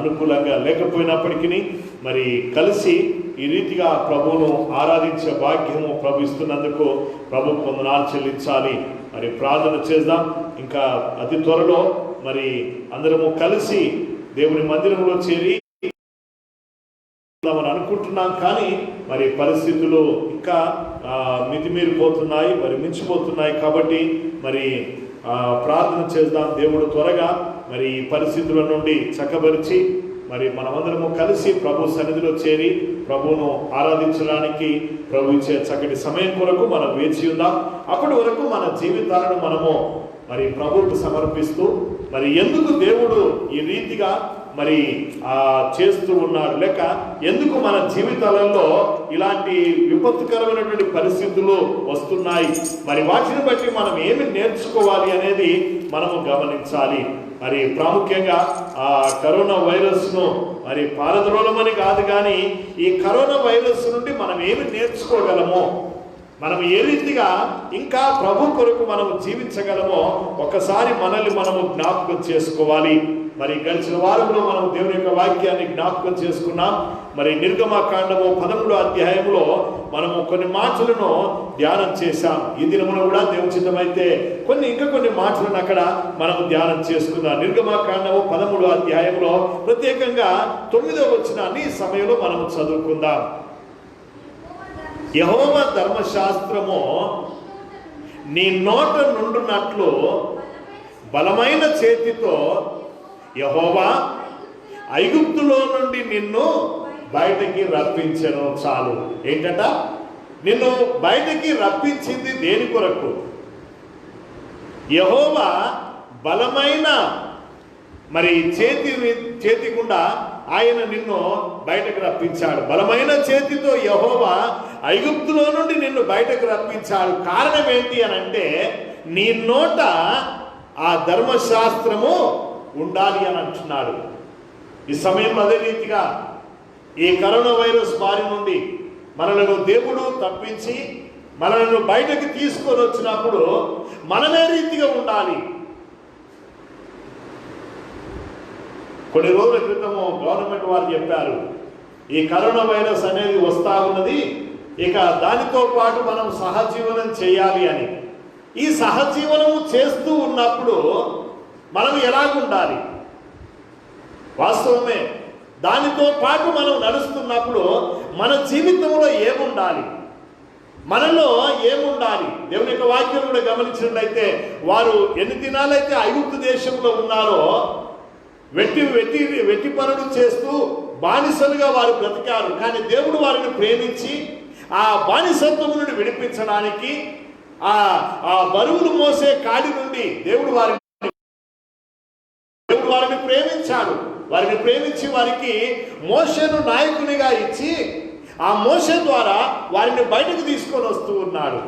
Speaker 1: అనుకూలంగా లేకపోయినప్పటికీ మరి కలిసి ఈ రీతిగా ప్రభువును ఆరాధించే భాగ్యము ప్రభు ఇస్తున్నందుకు ప్రభు వందనాలు చెల్లించాలి. మరి ప్రార్థన చేద్దాం. ఇంకా అతి త్వరలో మరి అందరము కలిసి దేవుని మందిరంలో చేరి అని అనుకుంటున్నాం. కానీ మరి పరిస్థితులు ఇంకా మితిమీరిపోతున్నాయి, మరి మించిపోతున్నాయి. కాబట్టి మరి ప్రార్థన చేద్దాం. దేవుడు త్వరగా మరి ఈ పరిస్థితుల నుండి చక్కబరిచి మరి మనమందరము కలిసి ప్రభు సన్నిధిలో చేరి ప్రభువును ఆరాధించడానికి ప్రభు ఇచ్చే చక్కటి సమయం కొరకు మనం వేచి ఉందాం. అప్పటి వరకు మన జీవితాలను మనము మరి ప్రభువుకు సమర్పిస్తూ మరి ఎందుకు దేవుడు ఈ రీతిగా మరి చేస్తూ ఉన్నాడు, లేక ఎందుకు మన జీవితాలలో ఇలాంటి విపత్తుకరమైనటువంటి పరిస్థితులు వస్తున్నాయి, మరి వాటిని బట్టి మనం ఏమి నేర్చుకోవాలి అనేది మనము గమనించాలి. మరి ప్రాముఖ్యంగా కరోనా వైరస్ను మరి పారద్రోలమని కాదు, కానీ ఈ కరోనా వైరస్ నుండి మనం ఏమి నేర్చుకోగలమో, మనం ఏ రీతిగా ఇంకా ప్రభు కొరకు మనము జీవించగలమో ఒకసారి మనల్ని మనము జ్ఞాపకం చేసుకోవాలి. మరి గడిచిన వారంలో మనం దేవుని యొక్క వాక్యాన్ని జ్ఞాపకం చేసుకున్నాం. మరి నిర్గమకాండము 13వ అధ్యాయంలో మనము కొన్ని మాటలను ధ్యానం చేశాం. ఈ దినమున కూడా దేవుని చిత్తమైతే ఇంకా కొన్ని మాటలను అక్కడ మనము ధ్యానం చేసుకుందాం. నిర్గమకాండము 13వ అధ్యాయంలో ప్రత్యేకంగా 9వ వచనాన్ని ఈ సమయంలో మనము చదువుకుందాం. యెహోవా ధర్మశాస్త్రము నీ నోట నుండునట్లు బలమైన చేతితో యెహోవా ఐగుప్తులో నుండి నిన్ను బయటకి రప్పించెను. చాలు. ఏంటట? నిన్ను బయటకి రప్పించింది దేని కొరకు? యెహోవా బలమైన మరి చేతి గుండా ఆయన నిన్ను బయటకు రప్పించాడు. బలమైన చేతితో యెహోవా ఐగుప్తులో నుండి నిన్ను బయటకు రప్పించాడు. కారణం ఏంటి అని అంటే నీ నోట ఆ ధర్మశాస్త్రము ఉండాలి అని అంటున్నాడు. ఈ సమయంలో అదే రీతిగా ఈ కరోనా వైరస్ బారి నుండి మనలను దేవుడు తప్పించి మనలను బయటకు తీసుకొని వచ్చినప్పుడు మనమే రీతిగా ఉండాలి. కొన్ని రోజుల క్రితము గవర్నమెంట్ వారు చెప్పారు, ఈ కరోనా వైరస్ అనేది వస్తూ ఉన్నది, ఇక దానితో పాటు మనం సహజీవనం చేయాలి అని. ఈ సహజీవనము చేస్తూ ఉన్నప్పుడు మనం ఎలాగుండాలి? వాస్తవమే. దానితో పాటు మనం నడుస్తున్నప్పుడు మన జీవితంలో ఏముండాలి, మనలో ఏముండాలి? దేవుని యొక్క వాక్యం కూడా గమనించినట్లయితే వారు ఎన్ని దినాలైతే ఐగుప్తు దేశంలో ఉన్నారో వెట్టి పనులు చేస్తూ బానిసలుగా వారు బ్రతికారు. కానీ దేవుడు వారిని ప్రేమించి ఆ బానిసత్వం నుండి విడిపించడానికి ఆ బరువులు మోసే కాడి నుండి దేవుడు వారిని ప్రేమించాడు. వారిని ప్రేమించి వారికి మోషేను నాయకునిగా ఇచ్చి ఆ మోషే ద్వారా వారిని బయటకు తీసుకొని వస్తూ ఉన్నాడు.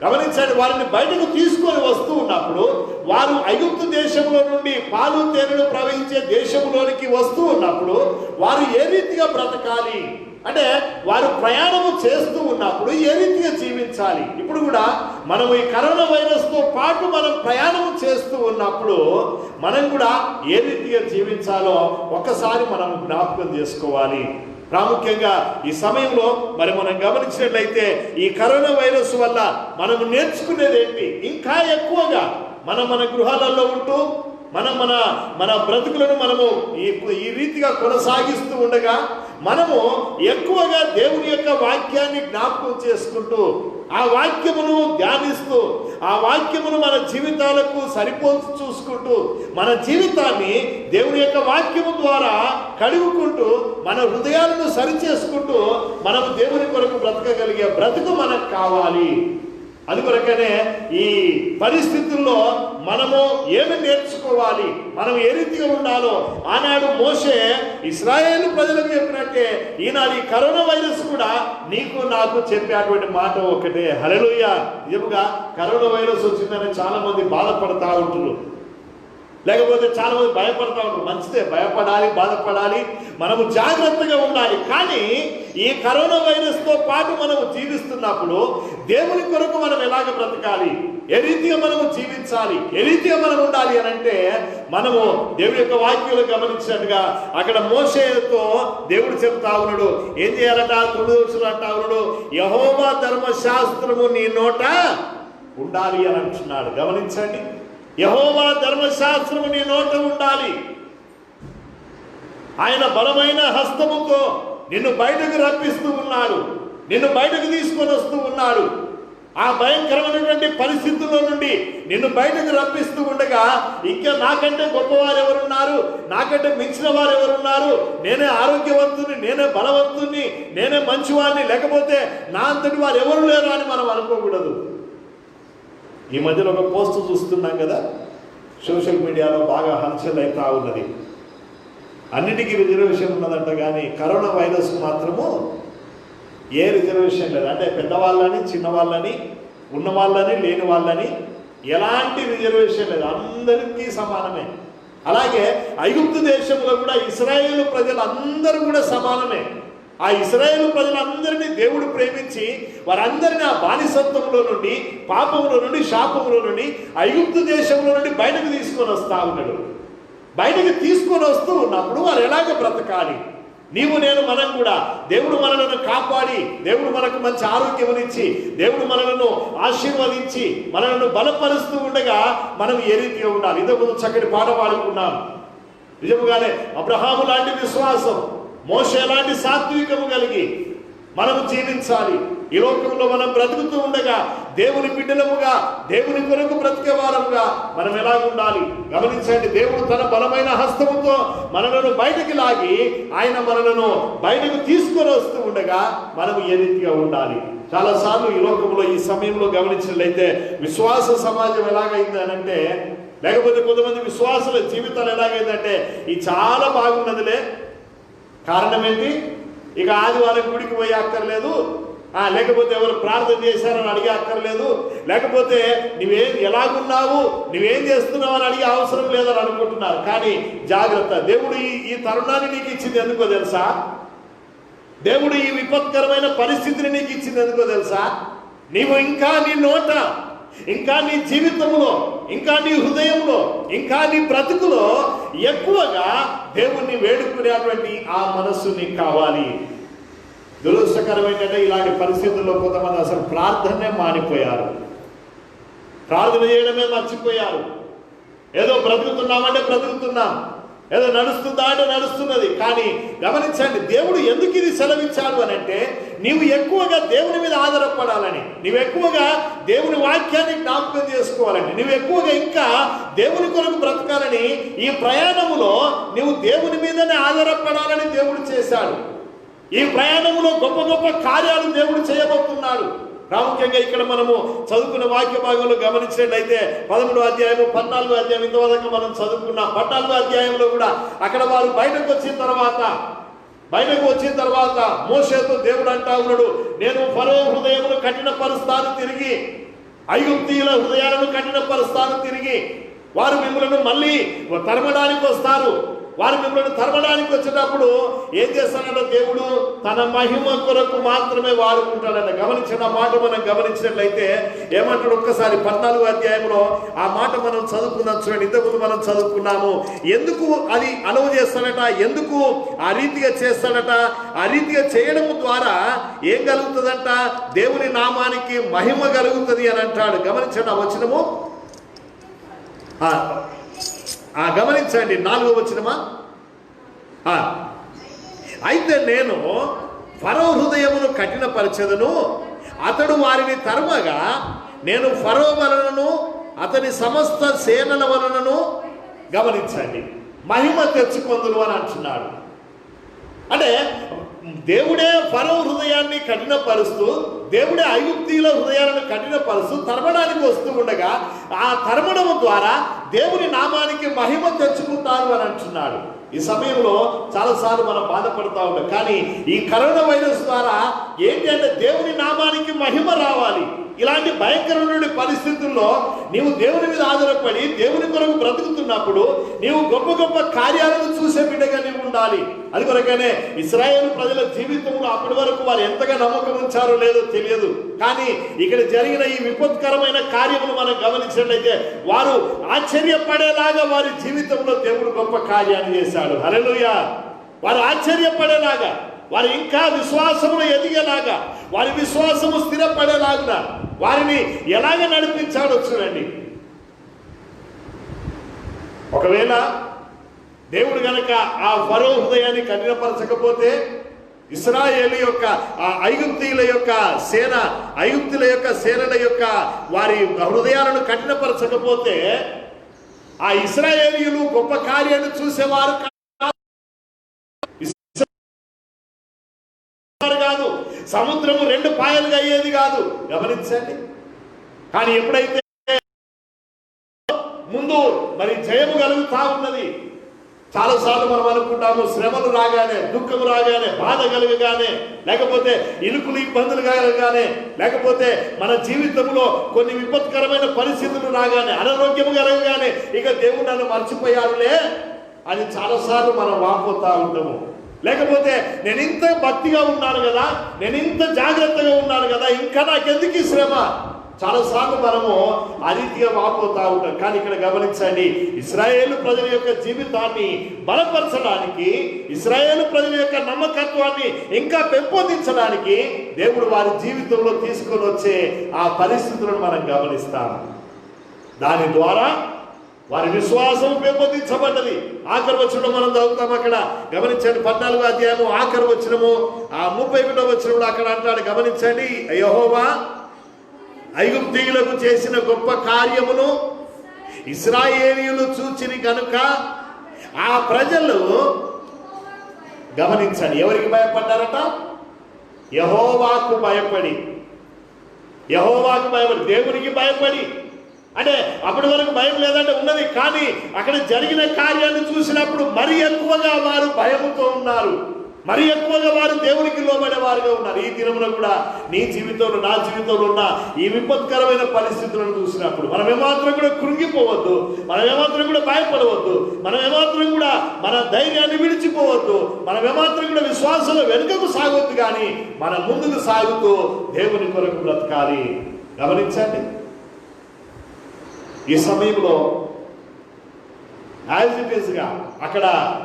Speaker 1: గమనించండి, వారిని బయటకు తీసుకొని వస్తూ ఉన్నప్పుడు వారు ఐగుప్తు దేశంలో నుండి పాలు తేనెలు ప్రవహించే దేశంలోనికి వస్తూ ఉన్నప్పుడు వారు ఏ రీతిగా బ్రతకాలి అంటే వారు ప్రయాణము చేస్తూ ఉన్నప్పుడు ఏ రీతిగా జీవించాలి. ఇప్పుడు కూడా మనం ఈ కరోనా వైరస్తో పాటు మనం ప్రయాణం చేస్తూ ఉన్నప్పుడు మనం కూడా ఏ రీతిగా జీవించాలో ఒక్కసారి మనం జ్ఞాపకం చేసుకోవాలి. ప్రాముఖ్యంగా ఈ సమయంలో మరి మనం గమనించినట్లయితే ఈ కరోనా వైరస్ వల్ల మనం నేర్చుకునేది ఏంటి? ఇంకా ఎక్కువగా మన గృహాలలో ఉంటూ మన బ్రతుకులను మనము ఈ రీతిగా కొనసాగిస్తూ ఉండగా మనము ఎక్కువగా దేవుని యొక్క వాక్యాన్ని జ్ఞాపకం చేసుకుంటూ ఆ వాక్యమును ధ్యానిస్తూ ఆ వాక్యమును మన జీవితాలకు సరిపోల్చి చూసుకుంటూ మన జీవితాన్ని దేవుని యొక్క వాక్యము ద్వారా కడుగుకుంటూ మన హృదయాలను సరిచేసుకుంటూ మనం దేవుని కొరకు బ్రతకగలిగే బ్రతుకు మనకు కావాలి. అందుకొరకనే ఈ పరిస్థితుల్లో మనము ఏమి నేర్చుకోవాలి, మనం ఏ రీతిగా ఉండాలో ఆనాడు మోషే ఇశ్రాయేలు ప్రజలకు చెప్పినట్టే ఈనాడు ఈ కరోనా వైరస్ కూడా నీకు నాకు చెప్పేటువంటి మాట ఒకటే. హల్లెలూయా. నిజంగా కరోనా వైరస్ వచ్చిందని చాలా మంది బాధపడతా ఉంటారు, లేకపోతే చాలా మంది భయపడతా ఉంటారు. మంచిదే, భయపడాలి, బాధపడాలి, మనము జాగ్రత్తగా ఉండాలి. కానీ ఈ కరోనా వైరస్తో పాటు మనము జీవిస్తున్నప్పుడు దేవుని కొరకు మనం ఎలాగ బ్రతకాలి, ఏ రీతిగా మనము జీవించాలి, ఏ రీతిగా మనం ఉండాలి అని అంటే మనము దేవుని యొక్క వాక్యాలు గమనించినట్టుగా అక్కడ మోషేతో దేవుడు చెప్తా ఉన్నాడు. ఏం చేయాలట? 9వ వచనం అంటా ఉన్నాడు, యెహోవా ధర్మశాస్త్రము నీ నోట ఉండాలి అని అంటున్నాడు. గమనించండి, యెహోవా ధర్మశాస్త్రము నీ నోట ఉండాలి. ఆయన బలమైన హస్తముతో నిన్ను బయటకు రప్పిస్తూ ఉన్నాడు, నిన్ను బయటకు తీసుకొని వస్తూ ఉన్నాడు. ఆ భయంకరమైనటువంటి పరిస్థితుల్లో నుండి నిన్ను బయటకు రప్పిస్తూ ఉండగా ఇంకా నాకంటే గొప్పవారు ఎవరున్నారు, నాకంటే మించిన వారు ఎవరున్నారు, నేనే ఆరోగ్యవంతుని, నేనే బలవంతుని, నేనే మంచివాడిని, లేకపోతే నా అంతటి వారు ఎవరు లేరు అని మనం అనుకోకూడదు. ఈ మధ్యలో ఒక పోస్ట్ చూస్తున్నాం కదా, సోషల్ మీడియాలో బాగా హల్చల్ అవుతా ఉన్నది. అన్నిటికీ రిజర్వేషన్ ఉన్నదంట, కానీ కరోనా వైరస్ మాత్రము ఏ రిజర్వేషన్ లేదు. అంటే పెద్దవాళ్ళని, చిన్నవాళ్ళని, ఉన్న వాళ్ళని, లేని వాళ్ళని ఎలాంటి రిజర్వేషన్ లేదు, అందరికీ సమానమే. అలాగే ఐగుప్తు దేశంలో కూడా ఇశ్రాయేలు ప్రజలందరూ కూడా సమానమే. ఆ ఇశ్రాయేలు ప్రజలందరినీ దేవుడు ప్రేమించి వారందరినీ ఆ బానిసత్వంలో నుండి, పాపంలో నుండి, శాపంలో నుండి, ఐగుప్తు దేశంలో నుండి బయటకు తీసుకొని వస్తా ఉన్నాడు. బయటకు తీసుకొని వస్తూ ఉన్నప్పుడు వారు ఎలాగ బ్రతకాలి? నీవు నేను మనం కూడా దేవుడు మనలను కాపాడి, దేవుడు మనకు మంచి ఆరోగ్యమునిచ్చి, దేవుడు మనలను ఆశీర్వదించి మనలను బలపరుస్తూ ఉండగా మనం ఏ రీతిగా ఉండాలి? ఇంతకుముందు చక్కటి పాట పాడుకున్నాం. నిజముగానే అబ్రహాము లాంటి విశ్వాసం, మోషే లాంటి సాత్వికము కలిగి మనము జీవించాలి. ఈ లోకంలో మనం బ్రతుకుతూ ఉండగా దేవుని బిడ్డలముగా, దేవుని కొరకు బ్రతికే వారముగా మనం ఎలా ఉండాలి? గమనించండి, దేవుడు తన బలమైన హస్తముతో మనలను బయటకు లాగి ఆయన మనలను బయటకు తీసుకొని వస్తూ ఉండగా మనం ఏ రీతిగా ఉండాలి? చాలాసార్లు ఈ లోకంలో ఈ సమయంలో గమనించినట్లయితే విశ్వాస సమాజం ఎలాగైంది అని అంటే, లేకపోతే కొంతమంది విశ్వాసుల జీవితాలు ఎలాగైందంటే ఇది చాలా బాగున్నదిలే, కారణం ఏంటి? ఇక ఆదివారం గుడికి పోయి అక్కర్లేదు, లేకపోతే ఎవరు ప్రార్థన చేశారని అడిగే అక్కర్లేదు, లేకపోతే నువ్వేం ఎలాగున్నావు, నువ్వేం చేస్తున్నావు అని అడిగే అవసరం లేదని అనుకుంటున్నారు. కానీ జాగ్రత్త, దేవుడు ఈ తరుణాన్ని నీకు ఇచ్చింది ఎందుకో తెలుసా? దేవుడు ఈ విపత్కరమైన పరిస్థితిని నీకు ఇచ్చింది ఎందుకో తెలుసా? నీవు ఇంకా నీ నోట, ఇంకా నీ జీవితంలో, ఇంకా నీ హృదయంలో, ఇంకా నీ బ్రతుకులో ఎక్కువగా దేవుణ్ణి వేడుకునేటువంటి ఆ మనస్సు నీకు కావాలి. దురదృష్టకరం ఏంటంటే ఇలాంటి పరిస్థితుల్లో కొంతమంది అసలు ప్రార్థనే మానిపోయారు, ప్రార్థన చేయడమే మర్చిపోయారు. ఏదో బ్రతుకుతున్నామంటే బ్రతుకుతున్నాం, ఏదో నడుస్తుందా అంటే నడుస్తున్నది. కానీ గమనించండి, దేవుడు ఎందుకు ఇది సెలవిచ్చాడు అని అంటే నీవు ఎక్కువగా దేవుని మీద ఆధారపడాలని, నీవు ఎక్కువగా దేవుని వాక్యాన్ని జ్ఞాపకం చేసుకోవాలని, నీవు ఎక్కువగా ఇంకా దేవుని కొరకు బ్రతకాలని, ఈ ప్రయాణములో నీవు దేవుని మీదనే ఆధారపడాలని దేవుడు చేశాడు. ఈ ప్రయాణంలో గొప్ప గొప్ప కార్యాలు దేవుడు చేయబోతున్నాడు. ప్రాముఖ్యంగా ఇక్కడ మనము చదువుకున్న వాక్య భాగంలో గమనించినట్లయితే 13వ అధ్యాయము 14వ అధ్యాయం ఇంతవరకు మనం చదువుకున్నాం. 14వ అధ్యాయంలో కూడా అక్కడ వారు బయటకు వచ్చిన తర్వాత మోషేతో దేవుడు అంటా ఉన్నాడు, నేను ఫరో హృదయమును కఠినపరుస్తాను తిరిగి, ఐగుప్తీయుల హృదయాలను కఠినపరుస్తాను తిరిగి, వారు మిమ్మల్ని మళ్ళీ తరమడానికి వస్తారు. వారు మిమ్మల్ని తరమడానికి వచ్చినప్పుడు ఏం చేస్తాడంట, దేవుడు తన మహిమ కొరకు మాత్రమే వాడుకుంటాడంట. గమనించిన మాట మనం గమనించినట్లయితే ఏమంటాడు ఒక్కసారి 14వ అధ్యాయంలో ఆ మాట మనం చదువుకున్నాం చూడండి. ఇంతకుముందు మనం చదువుకున్నాము. ఎందుకు అది అలవ్ చేస్తాడట, ఎందుకు ఆ రీతిగా చేస్తాడట, ఆ రీతిగా చేయడం ద్వారా ఏం కలుగుతుందంట, దేవుని నామానికి మహిమ కలుగుతుంది అని అంటాడు. గమనించండి ఆ వచనము, గమనించండి 4వ వచనమా. అయితే నేను ఫరో హృదయమును కఠినపరచెదను, అతడు వారిని తరుమగా నేను ఫరో వలనను అతని సమస్త సేనల వలనను, గమనించండి, మహిమ తెచ్చుకొందును అని అంటున్నాడు. అంటే దేవుడే ఫరో హృదయాన్ని కఠినపరుస్తూ, దేవుడే ఐగుప్తీయుల హృదయాలను కఠినపరుస్తూ తరమడానికి వస్తూ ఉండగా ఆ తరమడం ద్వారా దేవుని నామానికి మహిమ తెచ్చుకుంటారు అని అంటున్నాడు. ఈ సమయంలో చాలాసార్లు మనం బాధపడతా ఉంటాం. కానీ ఈ కరోనా వైరస్ ద్వారా ఏంటి అంటే దేవుని నామానికి మహిమ రావాలి. ఇలాంటి భయంకరమైన పరిస్థితుల్లో నీవు దేవుని మీద ఆధారపడి దేవుని కొరకు బ్రతుకుతున్నప్పుడు నీవు గొప్ప గొప్ప కార్యాలను చూసే బిడ్డగా నీవు ఉండాలి. అది కొరకనే ఇశ్రాయేలు ప్రజల జీవితంలో అప్పటి వరకు వారు ఎంతగా నమ్మకం ఉంచారో లేదో తెలియదు. కానీ ఇక్కడ జరిగిన ఈ విపత్కరమైన కార్యములు మనం గమనించినట్లయితే వారు ఆశ్చర్యపడేలాగా వారి జీవితంలో దేవుడు గొప్ప కార్యాన్ని చేశాడు. హల్లెలూయా. వారు ఆశ్చర్యపడేలాగా, వారు ఇంకా విశ్వాసములో ఎదిగేలాగా, వారి విశ్వాసము స్థిరపడేలాగా వారిని ఎలాగ నడిపించాడో చూడండి. ఒకవేళ దేవుడు గనక ఆ ఫరో హృదయాన్ని కఠినపరచకపోతే, ఇశ్రాయేలు యొక్క ఆ ఐగుప్తీయుల యొక్క సేనల యొక్క వారి హృదయాలను కఠినపరచకపోతే ఆ ఇశ్రాయేలీయులు గొప్ప కార్యాన్ని చూసేవారు కాదు, సముద్రము 2 పాయలుగా అయ్యేది కాదు. గమనించండి. కానీ ఎప్పుడైతే ముందు మరి జయము కలుగుతా ఉన్నది, చాలాసార్లు మనం అనుకుంటాము శ్రమలు రాగానే, దుఃఖము రాగానే, బాధ కలగగానే, లేకపోతే ఇరుకులు ఇబ్బందులు కలగగానే, లేకపోతే మన జీవితంలో కొన్ని విపత్కరమైన పరిస్థితులు రాగానే, అనారోగ్యము కలగగానే ఇక దేవుడు నన్ను మర్చిపోయాడులే అని చాలాసార్లు మనం వాపోతా ఉంటాము. లేకపోతే నేను ఇంత భక్తిగా ఉన్నాను కదా, నేను ఇంత జాగ్రత్తగా ఉన్నాను కదా, ఇంకా నాకెందుకు ఈ శ్రమ, చాలాసార్లు మనము ఆ రీతిగా వాపోతా ఉంటాం. కానీ ఇక్కడ గమనించండి, ఇశ్రాయేలు ప్రజల యొక్క జీవితాన్ని బలపరచడానికి, ఇశ్రాయేలు ప్రజల యొక్క నమ్మకత్వాన్ని ఇంకా పెంపొందించడానికి దేవుడు వారి జీవితంలో తీసుకొని వచ్చే ఆ పరిస్థితులను మనం గమనిస్తాం. దాని ద్వారా వారి విశ్వాసం పెంపొందించబడ్డది. ఆఖరి వచనం మనం చదువుతాం. అక్కడ గమనించండి 14వ అధ్యాయము ఆఖరి వచనము 31వ వచనంలో అక్కడ అంటాడు. గమనించండి, యెహోవా ఐగుప్తీయులకు చేసిన గొప్ప కార్యమును ఇశ్రాయేలీయులు చూచిరి కనుక ఆ ప్రజలు, గమనించండి, ఎవరికి భయపడ్డారట, యెహోవాకు భయపడి, దేవునికి భయపడి. అంటే అప్పటి వరకు భయం లేదంటే ఉన్నది, కానీ అక్కడ జరిగిన కార్యాన్ని చూసినప్పుడు మరి ఎక్కువగా వారు భయముతో ఉన్నారు, మరి ఎక్కువగా వారు దేవునికి లోబడేవారుగా ఉన్నారు. ఈ దినమున కూడా నీ జీవితంలో, నా జీవితంలో ఉన్న ఈ విపత్కరమైన పరిస్థితులను చూసినప్పుడు మనం ఏమాత్రం కూడా కృంగిపోవద్దు, మనం ఏమాత్రం కూడా భయపడవద్దు, మనం ఏమాత్రం కూడా మన ధైర్యాన్ని విడిచిపోవద్దు, మనం ఏమాత్రం కూడా విశ్వాసంలో వెనుకకు సాగొద్దు, కానీ మనం ముందుకు సాగుతూ దేవుని కొరకు బ్రతకాలి. గమనించండి, ఈ సమయంలో యాజ్ ఇట్ ఈస్ గా అక్కడ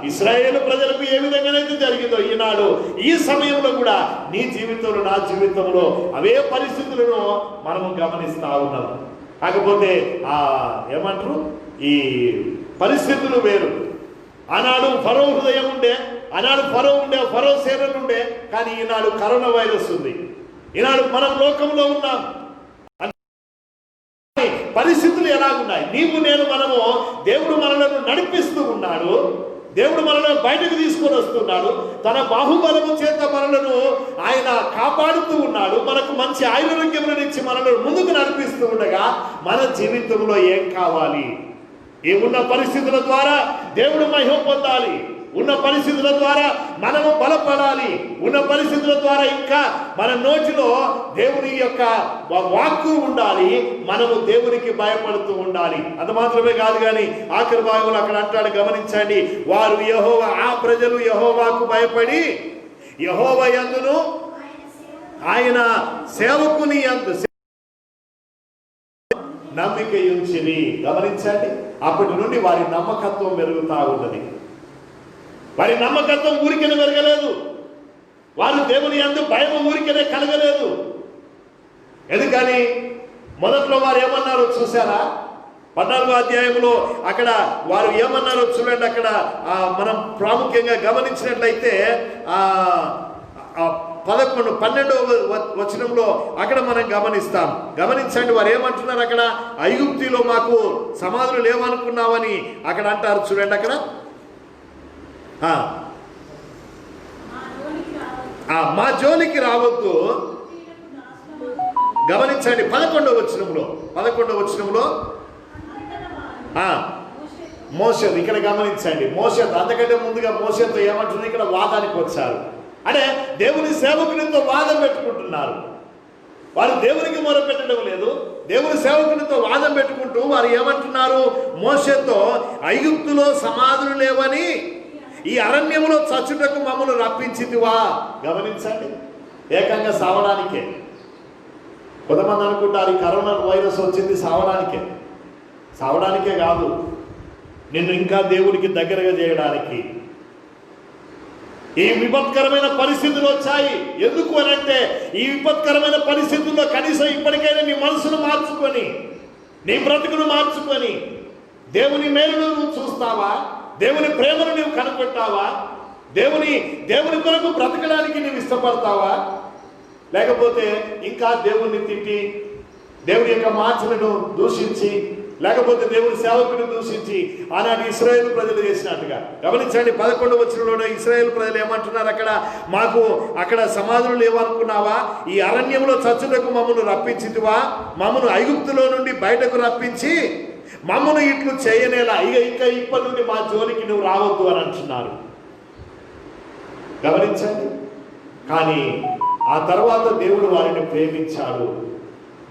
Speaker 1: ఇశ్రాయేలు ప్రజలకు ఏ విధంగానైతే జరిగిందో ఈనాడు ఈ సమయంలో కూడా నీ జీవితంలో, నా జీవితంలో అవే పరిస్థితులను మనము గమనిస్తా ఉన్నాం. కాకపోతే ఏమంటారు, ఈ పరిస్థితులు వేరు. ఆనాడు ఫరో హృదయం ఉండే, ఆనాడు ఫరో సేనలు ఉండే, కానీ ఈనాడు కరోనా వైరస్ ఉంది. ఈనాడు మనం లోకంలో ఉన్నాం. పరిస్థితులు ఎలాగున్నాయి, నీవు నేను మనము దేవుడు మనలను నడిపిస్తూ ఉన్నాడు, దేవుడు మనల్ని బయటకు తీసుకొని వస్తున్నాడు. తన బాహుబలము చేత మనలను ఆయన కాపాడుతూ ఉన్నాడు. మనకు మంచి ఆయుర్వేద్యములను ఇచ్చి మనల్ని ముందుకు నడిపిస్తూ ఉండగా మన జీవితంలో ఏం కావాలి? ఉన్న పరిస్థితుల ద్వారా దేవుడు మహిమ పొందాలి. ఉన్న పరిస్థితుల ద్వారా మనము బలపడాలి. ఉన్న పరిస్థితుల ద్వారా ఇంకా మన నోటిలో దేవుని యొక్క వాక్కు ఉండాలి. మనము దేవునికి భయపడుతూ ఉండాలి. అది మాత్రమే కాదు కానీ ఆఖరి భాగంలో అక్కడ అంటాడు, గమనించండి, వారు యెహోవా, ఆ ప్రజలు యెహోవాకు భయపడి యెహోవా యందును ఆయన సేవకుని యందు నమ్మిక ఉంచిరి. గమనించండి, అప్పటి నుండి వారి నమ్మకత్వం పెరుగుతా ఉన్నది. వారి నమ్మకత్వం ఊరికనే పెరగలేదు. వారు దేవుని యందు భయం ఊరికనే కలగలేదు. ఎందుకని? మొదట్లో వారు ఏమన్నారో చూసారా? 14వ అధ్యాయంలో అక్కడ వారు ఏమన్నారో చూడండి. అక్కడ మనం ప్రాముఖ్యంగా గమనించినట్లయితే 12వ వచనంలో అక్కడ మనం గమనిస్తాం. గమనించండి, వారు ఏమంటున్నారు అక్కడ? ఐగుప్తిలో మాకు సమాధులు లేవనుకున్నావని అక్కడ అంటారు. చూడండి అక్కడ, మా జోలికి రావద్దు. గమనించండి 11వ వచనంలో మోషే, ఇక్కడ గమనించండి, మోషే అంతకంటే ముందుగా మోషేతో ఏమంటుంది? ఇక్కడ వాదానికి వచ్చారు. అంటే దేవుని సేవకునితో వాదం పెట్టుకుంటున్నారు. వారు దేవునికి మొరపెట్టడం లేదు, దేవుని సేవకునితో వాదం పెట్టుకుంటూ వారు ఏమంటున్నారు? మోషేతో, ఐగుప్తులో సమాధులు లేవని ఈ అరణ్యములో చచ్చుటకు మమ్మల్ని రప్పించితివా. గమనించండి, ఏకంగా సావడానికే. కొంతమంది అనుకుంటారు ఈ కరోనా వైరస్ వచ్చింది సావడానికే కాదు, నిన్ను ఇంకా దేవునికి దగ్గరగా చేయడానికి. ఈ విపత్కరమైన పరిస్థితులు వచ్చాయి. ఎందుకు అనంటే ఈ విపత్కరమైన పరిస్థితుల్లో కనీసం ఇప్పటికైనా నీ మనసును మార్చుకొని, నీ బ్రతుకును మార్చుకొని దేవుని మేలును నువ్వు చూస్తావా? దేవుని ప్రేమను నీవు కనుగొంటావా? దేవుని కొరకు బ్రతకడానికి నీవు ఇష్టపడతావా? లేకపోతే ఇంకా దేవుణ్ణి తిట్టి, దేవుని యొక్క మాటలను దూషించి, లేకపోతే దేవుని సేవకుని దూషించి ఆనాటి ఇశ్రాయేలు ప్రజలు చేసినట్టుగా. గమనించండి 11వ వచనంలో ఇశ్రాయేలు ప్రజలు ఏమంటున్నారు అక్కడ? మాకు అక్కడ సమాధులు లేవనుకున్నావా? ఈ అరణ్యంలో చచ్చుటకు మమ్మల్ని రప్పించితివా? మమ్మల్ని ఐగుప్తులో నుండి బయటకు రప్పించి మమ్మల్ని ఇట్లు చేయనేలా, ఇంకా ఇప్పటి నుండి మా జోలికి నువ్వు రావద్దు అని అంటున్నారు. గమనించండి, కానీ ఆ తర్వాత దేవుడు వారిని ప్రేమించాడు.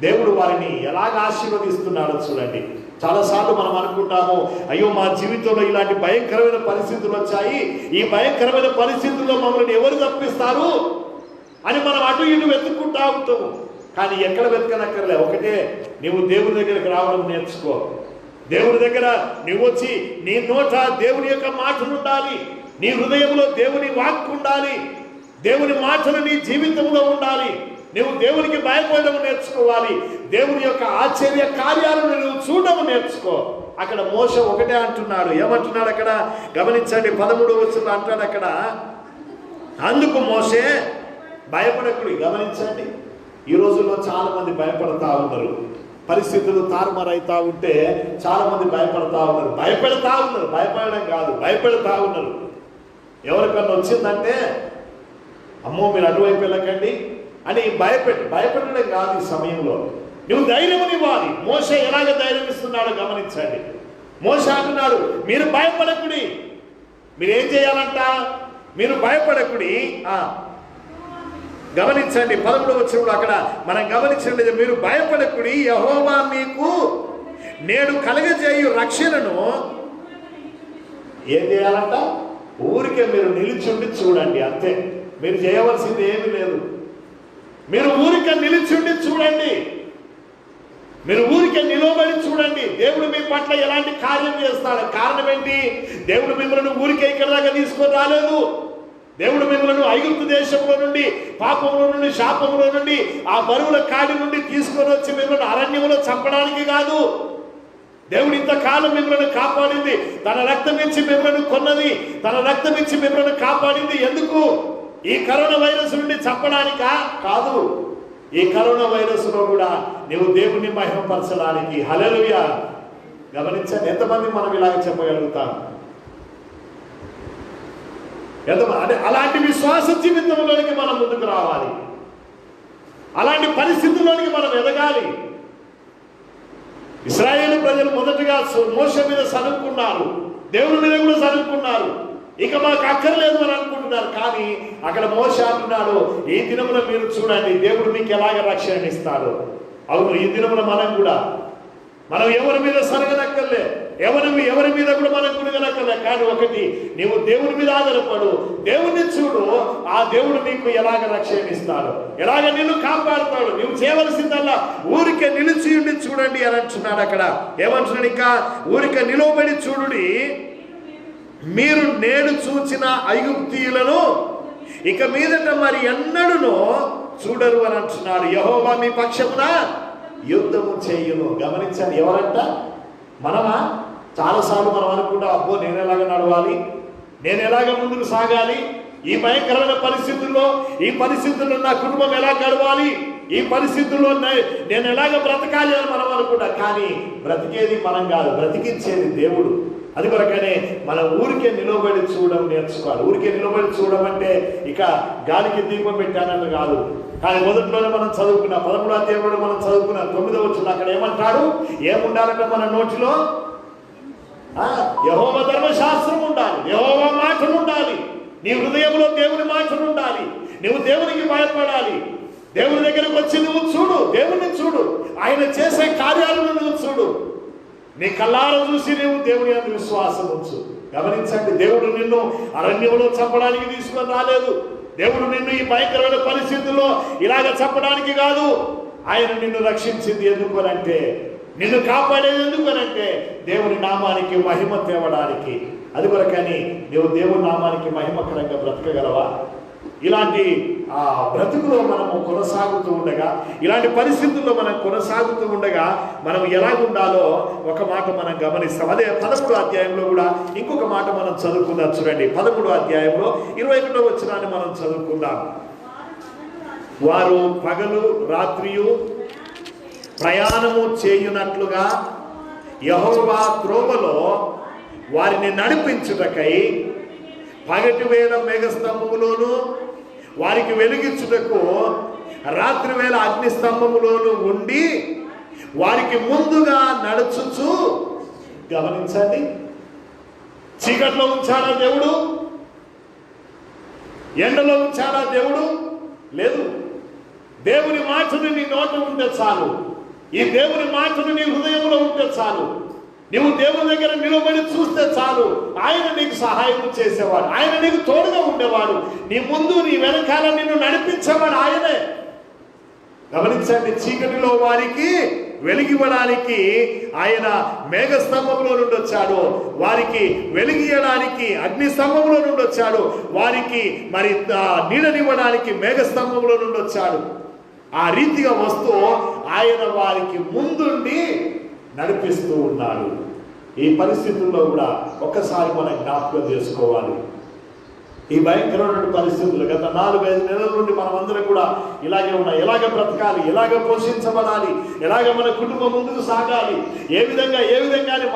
Speaker 1: దేవుడు వారిని ఎలాగ ఆశీర్వదిస్తున్నాడో చూడండి. చాలాసార్లు మనం అనుకుంటాము, అయ్యో మా జీవితంలో ఇలాంటి భయంకరమైన పరిస్థితులు వచ్చాయి, ఈ భయంకరమైన పరిస్థితుల్లో మమ్మల్ని ఎవరు తప్పిస్తారు అని మనం అటు ఇటు వెతుక్కుంటా ఉంటాము. కానీ ఎక్కడ వెతకనక్కర్లే, ఒకటే, నీవు దేవుని దగ్గరికి రావడం నేర్చుకో. దేవుని దగ్గర నువ్వు వచ్చి నీ నోట దేవుని యొక్క మాటలు ఉండాలి, నీ హృదయంలో దేవుని వాక్కు ఉండాలి, దేవుని మాటలు నీ జీవితంలో ఉండాలి. నువ్వు దేవునికి భయపడడం నేర్చుకోవాలి. దేవుని యొక్క ఆశ్చర్య కార్యాలను నువ్వు చూడడం నేర్చుకో. అక్కడ మోషే ఒకటే అంటున్నాడు. ఏమంటున్నాడు అక్కడ? గమనించండి 13వ వచనంలో అంటాడు అక్కడ, అందుకు మోషే భయపడకుడి. గమనించండి, ఈ రోజుల్లో చాలా మంది భయపడతా ఉన్నారు. పరిస్థితులు తారుమారైతా ఉంటే చాలా మంది భయపడతా ఉన్నారు. భయపడడం కాదు, భయపెడతా ఉన్నారు. ఎవరికన్నా వచ్చిందంటే అమ్మో మీరు అటువైపు వెళ్ళకండి అని భయపెట్టడం కాదు. ఈ సమయంలో నువ్వు ధైర్యమునివ్వాలి. మోషే ఎలాగ ధైర్యం ఇస్తున్నాడో గమనించండి. మోషే అంటున్నాడు, మీరు భయపడకుడి. మీరేం చేయాలంట? మీరు భయపడకుడి. గమనించండి 13వ వచనంలో అక్కడ మనం గమనించండి, మీరు భయపడకుడి, యెహోవా మీకు నేడు కలగజేయు రక్షణను ఏం చేయాలంట? ఊరికే మీరు నిలిచుండి చూడండి, అంతే. మీరు చేయవలసింది ఏమీ లేదు. మీరు ఊరికే నిలిచుండి చూడండి, మీరు ఊరికే నిలబడి చూడండి. దేవుడు మీ పట్ల ఎలాంటి కార్యం చేస్తాడు. కారణం ఏంటి? దేవుడు మిమ్మల్ని ఊరికే ఇక్కడ దాకా తీసుకొని రాలేదు. దేవుడు మిమ్మల్ని ఐగుప్తు దేశంలో నుండి, పాపంలో నుండి, శాపంలో నుండి, ఆ బరువుల కాడి నుండి తీసుకొని వచ్చి మిమ్మల్ని అరణ్యంలో చంపడానికి కాదు. దేవుడు ఇంతకాలం మిమ్మల్ని కాపాడింది, తన రక్తం ఇచ్చి మిమ్మల్ని కొన్నది, తన రక్తం ఇచ్చి మిమ్మల్ని కాపాడింది ఎందుకు? ఈ కరోనా వైరస్ నుండి చంపడానికా? కాదు. ఈ కరోనా వైరస్ లో కూడా నువ్వు దేవుని మహిమపరచడానికి. హల్లెలూయా. గమనించండి, ఎంతమంది మనం ఇలాగ చెప్పగలుగుతాం? అంటే అలాంటి విశ్వాస జీవితంలోనికి మనం ముందుకు రావాలి. అలాంటి పరిస్థితుల్లోనికి మనం ఎదగాలి. ఇశ్రాయేలు ప్రజలు మొదటగా మోషే మీద సనుక్కున్నారు, దేవుని మీద కూడా సనుక్కున్నారు. ఇక మాకు అక్కర్లేదు అని అనుకుంటున్నారు. కానీ అక్కడ మోషే అంటున్నాడు, ఈ దినమున మీరు చూడండి దేవుడు మీకు ఎలాగ రక్షణ ఇస్తాడు. అవును, ఈ దినమున మనం ఎవరి మీద సరగనక్కర్లే, ఎవరి మీద కూడా మనం గుణగనక్కర్లే. కానీ ఒకటి, నీవు దేవుడి మీద ఆధారపడు, దేవుడిని చూడు, ఆ దేవుడు నీకు ఎలాగ రక్షణ ఇస్తాడు, ఎలాగ నిన్ను కాపాడుతాడు. నువ్వు చేయవలసిందల్లా ఊరికే నిలిచి ఉండి చూడండి అని అంటున్నాడు. అక్కడ ఏమంటున్నాడు, ఇంకా ఊరికే నిలవబడి చూడుడి, మీరు నేడు చూచిన ఐగుప్తీయులను ఇక మీదట మరి ఎన్నడూనో చూడరు అని అంటున్నాడు. యెహోవా మీ పక్షమున యుద్ధము చేయును. గమనించండి, ఎవరంట? మనమా? చాలాసార్లు మనం అనుకుంటాం, అబ్బో నేను ఎలాగ నడవాలి, నేను ఎలాగ ముందుకు సాగాలి, ఈ భయంకరమైన పరిస్థితుల్లో, ఈ పరిస్థితుల్లో నా కుటుంబం ఎలా గడవాలి, ఈ పరిస్థితుల్లో నేను ఎలాగ బ్రతకాలి అని మనం అనుకుంటాం. కానీ బ్రతికేది మనం కాదు, బ్రతికించేది దేవుడు. అది కొరకనే మనం ఊరికే నిలబడి చూడడం నేర్చుకోవాలి. ఊరికే నిలబడి చూడడం అంటే ఇక గాలికి దీపం పెట్టానని కాదు. కానీ మొదట్లోనే మనం చదువుకున్న 13వ అధ్యాయంలో మనం చదువుకున్న 9వ వచనం అక్కడ ఏమంటాడు, ఏముండాలంటే మన నోటిలో యెహోవా ధర్మశాస్త్రం ఉండాలి, యెహోవా మాటలు ఉండాలి, నీ హృదయంలో దేవుని మాటలు ఉండాలి, నువ్వు దేవునికి భయపడాలి. దేవుని దగ్గరకు వచ్చి నువ్వు చూడు, దేవుని చూడు, ఆయన చేసే కార్యాలను నువ్వు చూడు, నీ కళ్ళారా చూసి నువ్వు దేవుని యందు విశ్వాసం ఉంచు. గమనించండి, దేవుడు నిన్ను అరణ్యంలో చంపడానికి తీసుకొని రాలేదు. దేవుడు నిన్ను ఈ భయంకరమైన పరిస్థితుల్లో ఇలాగ చంపడానికి కాదు. ఆయన నిన్ను రక్షించింది ఎందుకనంటే, నిన్ను కాపాడేది ఎందుకనంటే దేవుని నామానికి మహిమ తేవడానికి. అది కొరకని నువ్వు దేవుని నామానికి మహిమకరంగా బ్రతకగలవా? ఇలాంటి బ్రతుకులో మనము కొనసాగుతూ ఉండగా, ఇలాంటి పరిస్థితుల్లో మనం కొనసాగుతూ ఉండగా మనం ఎలాగుండాలో ఒక మాట మనం గమనిస్తాం. అదే 13వ అధ్యాయంలో కూడా ఇంకొక మాట మనం చదువుకుందాం. చూడండి, 13వ అధ్యాయంలో 21వ వచనాన్ని మనం చదువుకుందాం. వారు పగలు రాత్రియు ప్రయాణము చేయునట్లుగా యెహోవా త్రోవలో వారిని నడిపించుటకై పగటి వేళ మేఘస్తంభములోను వారికి వెలిగించుటకు రాత్రి వేళ అగ్నిస్తంభములోను ఉండి వారికి ముందుగా నడుచుచు. గమనించండి, చీకట్లో ఉంచాడా దేవుడు? ఎండలో ఉంచాడా దేవుడు? లేదు. దేవుని మాటను నీ నోట ఉంటే చాలు, ఈ దేవుని మాటను నీ హృదయంలో ఉంటే చాలు, నువ్వు దేవుని దగ్గర నిలబడి చూస్తే చాలు, ఆయన నీకు సహాయం చేసేవాడు, ఆయన నీకు తోడుగా ఉండేవాడు, నీ ముందు నీ వెనకాల నిన్ను నడిపించేవాడు ఆయనే. గమనించండి, చీకటిలో వారికి వెలిగివ్వడానికి ఆయన మేఘస్తంభంలో నుండి వచ్చాడు, వారికి వెలిగియడానికి అగ్ని స్తంభంలో నుండి వచ్చాడు, వారికి మరి నీడనివ్వడానికి మేఘస్తంభంలో నుండి వచ్చాడు. ఆ రీతిగా వస్తూ ఆయన వారికి ముందుండి నడిపిస్తూ ఉన్నాడు. ఈ పరిస్థితుల్లో కూడా ఒక్కసారి మనం జ్ఞాపకం చేసుకోవాలి. ఈ భయంకరమైన పరిస్థితులు గత 4-5 నెలల నుండి మనమందరం కూడా ఇలాగే ఉన్నాయి. ఎలాగ బ్రతకాలి, ఎలాగ పోషించబడాలి, ఎలాగ మన కుటుంబం ముందుకు సాగాలి, ఏ విధంగా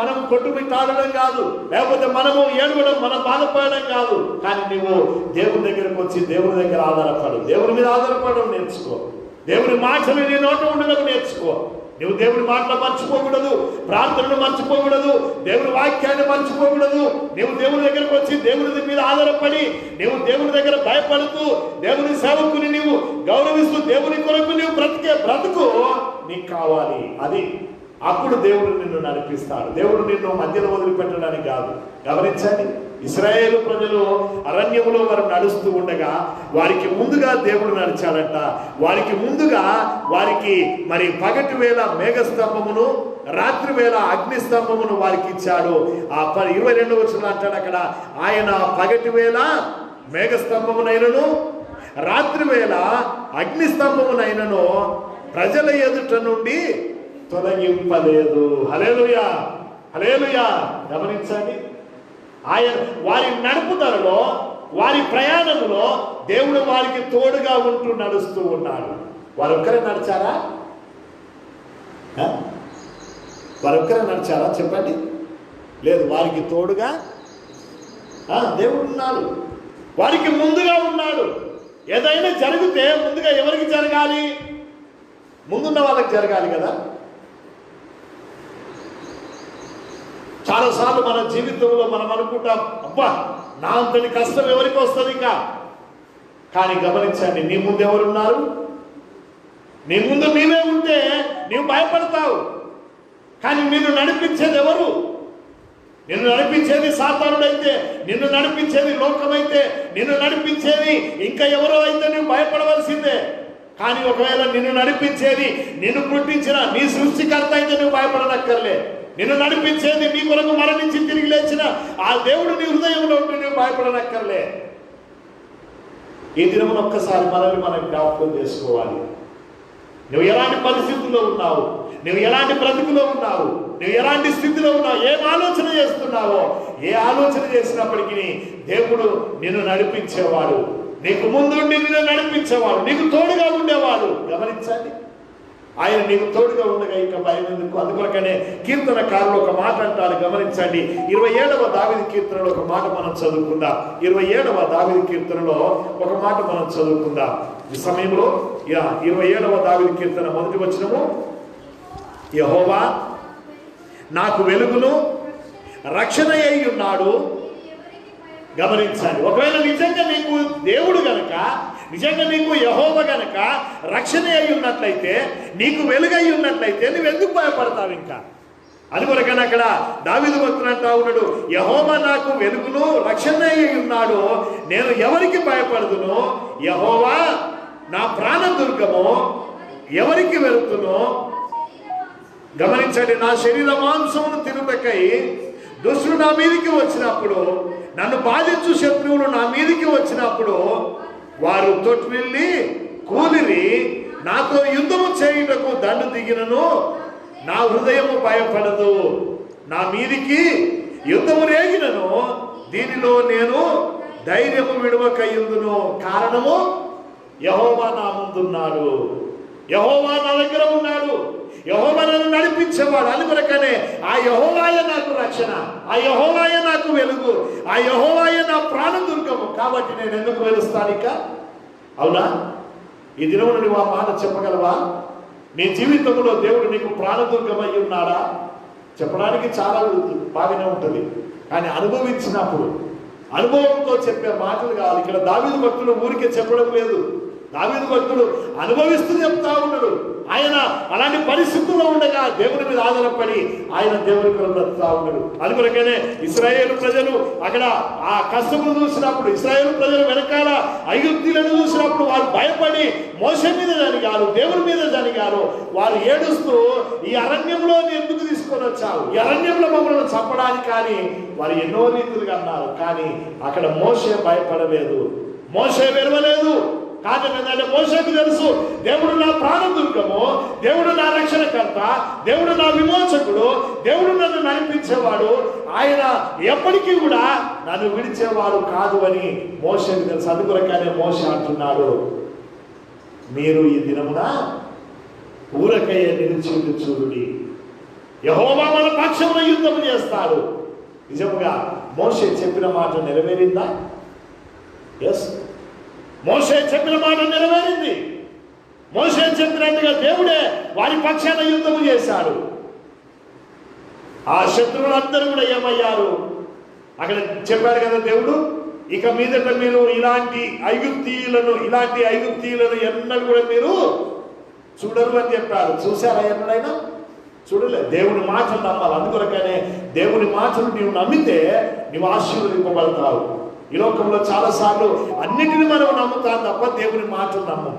Speaker 1: మనం కొట్టుమిట్టాడడం కాదు, లేకపోతే మనము ఏడవడం, మనం బాధపడడం కాదు. కానీ నువ్వు దేవుని దగ్గరకు వచ్చి దేవుని దగ్గర ఆధారపడు, దేవుని మీద ఆధారపడడం నేర్చుకో, దేవుని మాటలు నీ నోట ఉండడం నేర్చుకో. నువ్వు దేవుని మాటలు మర్చిపోకూడదు, ప్రార్థనను మర్చిపోకూడదు, దేవుని వాక్యాన్ని మర్చిపోకూడదు. నువ్వు దేవుని దగ్గరకు వచ్చి దేవుని మీద ఆధారపడి, నువ్వు దేవుని దగ్గర భయపడుతూ, దేవుని సేవకుని నీవు గౌరవిస్తూ, దేవుని కొరకు నీవు బ్రతికే బ్రతుకు నీకు కావాలి. అది అప్పుడు దేవుడు నిన్ను నడిపిస్తాడు. దేవుడు నిన్ను మధ్యలో వదిలిపెట్టడానికి కాదు. గమనించండి, ఇశ్రాయేలు ప్రజలు అరణ్యములో వారు నడుస్తూ ఉండగా వారికి ముందుగా దేవుడు నడిచాడట. వారికి ముందుగా వారికి మరి పగటి వేళ మేఘస్తంభమును, రాత్రి వేళ అగ్నిస్తంభమును వారికి ఇచ్చాడు. ఆ 22వ వచనంలో అంటాడు అక్కడ, ఆయన పగటి వేళ మేఘస్తంభమునైనను రాత్రి వేళ అగ్నిస్తంభమునైనను ప్రజల ఎదుట నుండి తొలగింపలేదు. హల్లెలూయా, హల్లెలూయా. గమనించండి, ఆయన వారి నడుపుదలలో, వారి ప్రయాణంలో దేవుడు వారికి తోడుగా ఉంటూ నడుస్తూ ఉన్నాడు. వారొక్కరే నడిచారా? వారొక్కరే నడిచారా చెప్పండి? లేదు, వారికి తోడుగా దేవుడు ఉన్నాడు. వారికి ముందుగా ఉన్నాడు. ఏదైనా జరిగితే ముందుగా ఎవరికి జరగాలి? ముందున్న వాళ్ళకి జరగాలి కదా. చాలాసార్లు మన జీవితంలో మనం అనుకుంటాం, అబ్బా నా అంతటి కష్టం ఎవరికి వస్తుంది ఇంకా. కానీ గమనించండి, నీ ముందు ఎవరున్నారు? నీ ముందు నీవే ఉంటే నీవు భయపడతావు. కానీ నిన్ను నడిపించేది ఎవరు? నిన్ను నడిపించేది సాతానుడైతే, నిన్ను నడిపించేది లోకమైతే, నిన్ను నడిపించేది ఇంకా ఎవరో అయితే నువ్వు భయపడవలసిందే. కానీ ఒకవేళ నిన్ను నడిపించేది నిన్ను పుట్టించిన నీ సృష్టికర్త అయితే నువ్వు భయపడనక్కర్లే. నిన్ను నడిపించేది నీ కొరకు మరణించి తిరిగి లేచిన ఆ దేవుడు నీ హృదయంలో ఉంటే నువ్వు భయపడనక్కర్లే. ఈ దినమున ఒక్కసారి మనల్ని మనం జ్ఞాపకం చేసుకోవాలి. నువ్వు ఎలాంటి పరిస్థితుల్లో ఉన్నావు, నువ్వు ఎలాంటి బ్రతుకులో ఉన్నావు, నువ్వు ఎలాంటి స్థితిలో ఉన్నావు, ఏం ఆలోచన చేస్తున్నావో, ఏ ఆలోచన చేసినప్పటికీ దేవుడు నిన్ను నడిపించేవాడు, నీకు ముందుండి నిన్ను నడిపించేవాడు, నీకు తోడుగా ఉండేవాడు. గమనించండి, ఆయన నీకు తోడుగా ఉండగా ఇంకా భయం ఎందుకు? అందుకొరకనే కీర్తనకారులు ఒక మాట అంటారు. గమనించండి, 27వ దావీదు కీర్తనలో ఒక మాట మనం చదువుకుందాం. 27వ దావీదు కీర్తనలో ఒక మాట మనం చదువుకుందాం ఈ సమయంలో. 27వ దావీదు కీర్తన మొదటి వచనము, యెహోవా నాకు వెలుగును రక్షణ అయి ఉన్నాడు. గమనించండి, ఒకవేళ నిజంగా నీకు దేవుడు గనక, నిజంగా నీకు యెహోవా గనక రక్షణ అయి ఉన్నట్లయితే, నీకు వెలుగై ఉన్నట్లయితే నువ్వెందుకు భయపడతావు ఇంకా? అందుకొరకని అక్కడ దావీదు భక్తుడు అంటా ఉన్నాడు, యెహోవా నాకు వెలుగును రక్షణ అయి ఉన్నాడు, నేను ఎవరికి భయపడదును? యెహోవా నా ప్రాణ దుర్గము, ఎవరికి వెళుతును? గమనించండి, నా శరీర మాంసమును తినుటకై దుష్టుడు నా మీదికి వచ్చినప్పుడు, నన్ను బాధించు శత్రువులు నా మీదికి వచ్చినప్పుడు, వారు తొట్టిల్లి కూలిరి, నాతో యుద్ధము చేయుటకు దండు దిగినను నా హృదయము భయపడదు. నా మీదికి యుద్ధము రేగినను దీనిలో నేను ధైర్యము విడవకయుందును. కారణము, యెహోవా నా ముందున్నాడు, యెహోవా నా దగ్గర ఉన్నాడు, యెహోవా నన్ను నడిపించేవాడు. అందుకొరకనే ఆ యెహోవాయే నాకు రక్షణ, ఆ యెహోవాయే నాకు వెలుగు, ఆ యెహోవాయే నా ప్రాణదుర్గము. కాబట్టి నేను ఎందుకు వెలుస్తాను ఇక? అవునా? ఈ దినమున నువ్వు ఆ మాట చెప్పగలవా? నీ జీవితంలో దేవుడు నీకు ప్రాణదుర్గమై ఉన్నాడా? చెప్పడానికి చాలా బాగానే ఉంటుంది, కానీ అనుభవించినప్పుడు అనుభవంతో చెప్పే మాటలు కావాలి. ఇక్కడ దావీదు భక్తుడు ఊరికే చెప్పడం లేదు, దావీదు భక్తుడు అనుభవిస్తూ చెప్తా ఉన్నాడు. ఆయన అలాంటి పరిస్థితుల్లో ఉండగా దేవుని మీద ఆధారపడి ఆయన దేవుని కొరకు బ్రతుకుతా ఉన్నాడు. అందుకొరకనే ఇశ్రాయేలు ప్రజలు అక్కడ ఆ కష్టము చూసినప్పుడు, ఇశ్రాయేలు ప్రజలు వెనకాల ఐగుప్తీయులను చూసినప్పుడు వారు భయపడి మోషే మీద జరిగారు, దేవుని మీద జరిగారు. వారు ఏడుస్తూ, ఈ అరణ్యంలో ఎందుకు తీసుకొని వచ్చావు, ఈ అరణ్యంలో మమ్మల్ని చంపడానికి కానీ వారు ఎన్నో రీతులుగా అన్నారు. కానీ అక్కడ మోషే భయపడలేదు, మోషే వెరవలేదు. కారణం ఏంటంటే మోషేకు తెలుసు, దేవుడు నా ప్రాణదుర్గము, దేవుడు నా రక్షణకర్త, దేవుడు నా విమోచకుడు, దేవుడు నన్ను నడిపించేవాడు, ఆయన ఎప్పటికీ కూడా నన్ను విడిచేవాడు కాదు అని మోషేకు తెలుసు. అందుకొరకనే మోషే అంటున్నాడు, మీరు ఈ దినమున ఊరకయ్య నిలిచి చూడుడి, యెహోవా మన పక్షంలో యుద్ధం చేస్తాడు. నిజముగా మోషే చెప్పిన మాట నెరవేరిందా? ఎస్, మోషే చెప్పిన మాట నెరవేరింది. మోషే చెప్పినట్టుగా దేవుడే వారి పక్షాన యుద్ధము చేశాడు. ఆ శత్రువులందరూ కూడా ఏమయ్యారు? అక్కడ చెప్పాడు కదా దేవుడు, ఇక మీదట మీరు ఇలాంటి ఐగుప్తీయులను ఎన్నడూ కూడా మీరు చూడరు అని చెప్పారు. చూశారా ఎన్నడైనా? చూడలే. దేవుని మాటలు నమ్మాలి. అందుకొరకనే దేవుని మాటలు నీవు నమ్మితే నీవు ఆశీర్వదింపబడతావు. ఈ లోకంలో చాలాసార్లు అన్నిటిని మనం నమ్ముతాం తప్ప దేవుని మాటలు నమ్మం.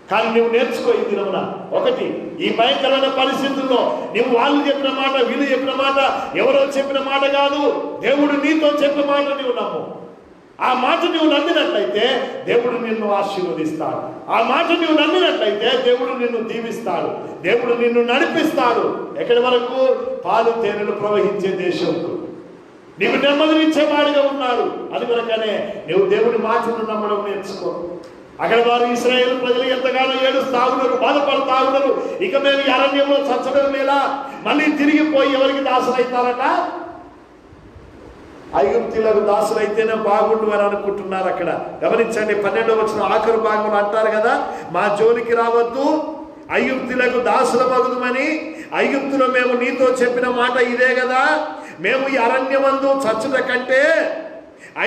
Speaker 1: కానీ నువ్వు నేర్చుకో ఈ దినమున, ఒకటి, ఈ భయంకరమైన పరిస్థితుల్లో నువ్వు వాళ్ళు చెప్పిన మాట, వీళ్ళు చెప్పిన మాట, ఎవరో చెప్పిన మాట కాదు, దేవుడు నీతో చెప్పిన మాట నువ్వు నమ్ము. ఆ మాట నువ్వు నమ్మినట్లయితే దేవుడు నిన్ను ఆశీర్వదిస్తాడు. ఆ మాట నువ్వు నమ్మినట్లయితే దేవుడు నిన్ను దీవిస్తాడు, దేవుడు నిన్ను నడిపిస్తాడు. ఎక్కడి వరకు? పాలు తేనెలు ప్రవహించే దేశంకు నీకు నెమ్మదినిచ్చేవాడిగా ఉన్నాడు. అందుకొరకనే నువ్వు దేవుని మాటను నమ్మడం నేర్చుకో. అక్కడ వారు ఇశ్రాయేలు ప్రజలు ఎంతగానో ఏడుస్తా ఉన్నారు, బాధపడతా ఉన్నారు. ఇక మేము ఈ అరణ్యంలో చచ్చడం లేదా, మళ్ళీ తిరిగిపోయి ఎవరికి దాసులైతారట? ఐగుప్తీలకు దాసులైతేనే బాగుండు అని అనుకుంటున్నారు. అక్కడ గమనించండి, 12వ వచనం ఆఖరు భాగంలో అంటారు కదా, మా జోలికి రావద్దు, ఐగుప్తీలకు దాసుల మగుదుమని. ఐగుప్తులో మేము నీతో చెప్పిన మాట ఇదే కదా, మేము ఈ అరణ్యమందు చచ్చుట కంటే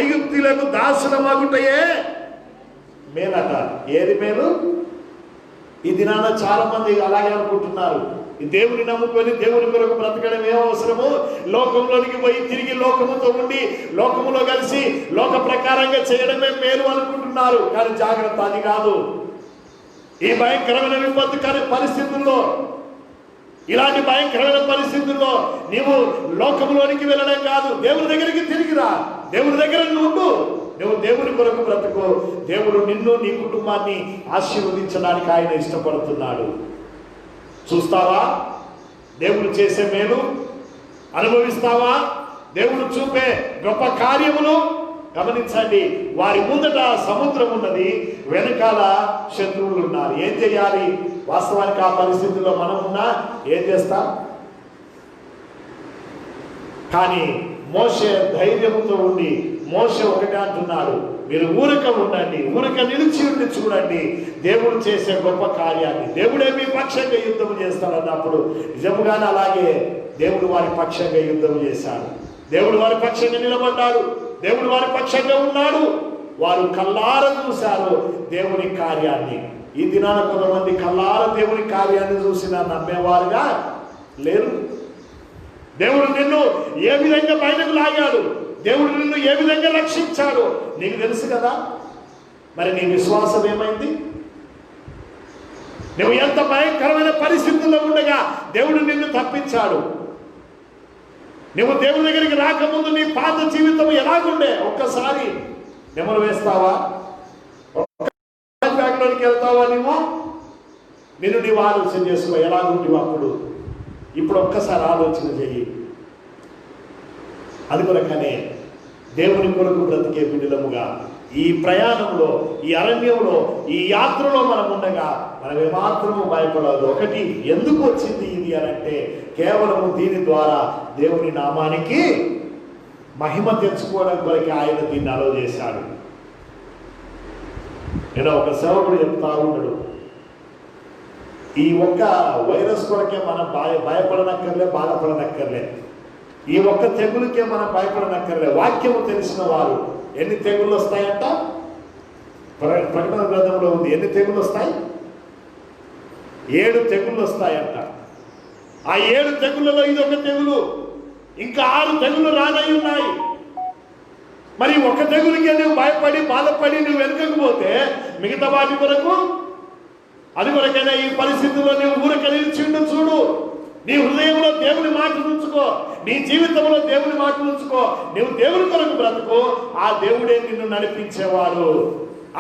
Speaker 1: ఐగుప్తీలకు దాసుల మగుటయే మేలట. ఏది మేలు? ఈ దినాన చాలా మంది అలాగే అనుకుంటున్నారు. ఈ దేవుని నమ్ముకొని దేవుని కొరకు బ్రతకడం ఏం అవసరము, లోకంలోనికి పోయి తిరిగి లోకముతో ఉండి లోకములో కలిసి లోక ప్రకారంగా చేయడమే మేలు అనుకుంటున్నారు. కానీ జాగ్రత్త, అది కాదు. ఈ భయంకరమైన విపత్తుకర పరిస్థితుల్లో, ఇలాంటి భయంకరమైన పరిస్థితుల్లో నీవు లోకంలోనికి వెళ్ళడం కాదు, దేవుని దగ్గరికి తిరిగిరా, దేవుని దగ్గర ఉండు, నువ్వు దేవుని కొరకు బ్రతుకు. దేవుడు నిన్ను నీ కుటుంబాన్ని ఆశీర్వదించడానికి ఆయన ఇష్టపడుతున్నాడు. చూస్తావా దేవుడు చేసే మేలు? అనుభవిస్తావా దేవుడు చూపే గొప్ప కార్యములు? గమనించండి, వారి ముందట సముద్రం ఉన్నది, వెనకాల శత్రువులు ఉన్నారు. ఏం చేయాలి? వాస్తవానికి ఆ పరిస్థితుల్లో మనం ఉన్నా ఏం చేస్తాం? కానీ మోషే ధైర్యంతో ఉండి, మోషే ఒకటే అంటున్నాడు, మీరు ఊరక ఉండండి, ఊరక నిలిచి ఉండి చూడండి దేవుడు చేసే గొప్ప కార్యాన్ని. దేవుడే మీ పక్షంగా యుద్ధం చేస్తాడన్నప్పుడు నిజముగానే అలాగే దేవుడు వారి పక్షంగా యుద్ధం చేశాడు. దేవుడు వారి పక్షంగా నిలబడ్డాడు, దేవుడు వారి పక్షంగా ఉన్నాడు. వారు కల్లార చూశారు దేవుని కార్యాన్ని. ఈ దినాన కొంతమంది కల్లార దేవుని కార్యాన్ని చూసిన నమ్మేవారుగా లేరు. దేవుడు నిన్ను ఏ విధంగా బయటకు లాగాడు, దేవుడు నిన్ను ఏ విధంగా రక్షించాడు నీకు తెలుసు కదా. మరి నీ విశ్వాసం ఏమైంది? నువ్వు ఎంత భయంకరమైన పరిస్థితుల్లో ఉండగా దేవుడు నిన్ను తప్పించాడు. నువ్వు దేవుడి దగ్గరికి రాకముందు నీ పాత జీవితం ఎలాగుండే ఒక్కసారి నెమరు వేస్తావా? బ్యాగ్లోనికి వెళ్తావా? నిన్ను నీవు ఆలోచన చేసుకో, ఎలాగుంటివి అప్పుడు. ఇప్పుడు ఒక్కసారి ఆలోచన చెయ్యి. అది కొరకనే దేవుని కొరకు బ్రతికే బిడ్డలముగా ఈ ప్రయాణంలో, ఈ అరణ్యంలో, ఈ యాత్రలో మనం ఉండగా మనం ఏమాత్రము భయపడదు. ఒకటి, ఎందుకు వచ్చింది ఇది అనంటే కేవలము దీని ద్వారా దేవుని నామానికి మహిమ తెచ్చుకోవడం కొరకే ఆయన దీన్ని అలో చేశాడు. నేను ఒక సేవకుడు చెప్తా ఉన్నాడు, ఈ ఒక్క వైరస్ కొరకే మనం భయపడనక్కర్లే, బాధపడనక్కర్లే. ఈ ఒక్క తెగులకే మనం భయపడనక్కర్లే. వాక్యము తెలిసిన వారు ఎన్ని తెగుళ్ళు వస్తాయంట? ప్రకటన గ్రంథంలో ఉంది. ఎన్ని తెగుళ్ళు వస్తాయి? 7 తెగుళ్ళు వస్తాయంట. ఆ 7 తెగుళ్ళలో ఇదొక తెగులు, ఇంకా 6 తెగుళ్ళు రానై ఉన్నాయి. మరి ఒక తెగులకే నువ్వు భయపడి బాధపడి నువ్వు వెనుకకపోతే మిగతా వాటి కొరకు, అది కొరకైనా ఈ పరిస్థితుల్లో నువ్వు ఊరక నిలిచిండు చూడు. నీ హృదయంలో దేవుని మాట ఉంచుకో, నీ జీవితంలో దేవుని మాట ఉంచుకో. నువ్వు దేవుని కొరకు బ్రతుకు. ఆ దేవుడే నిన్ను నడిపించేవాడు,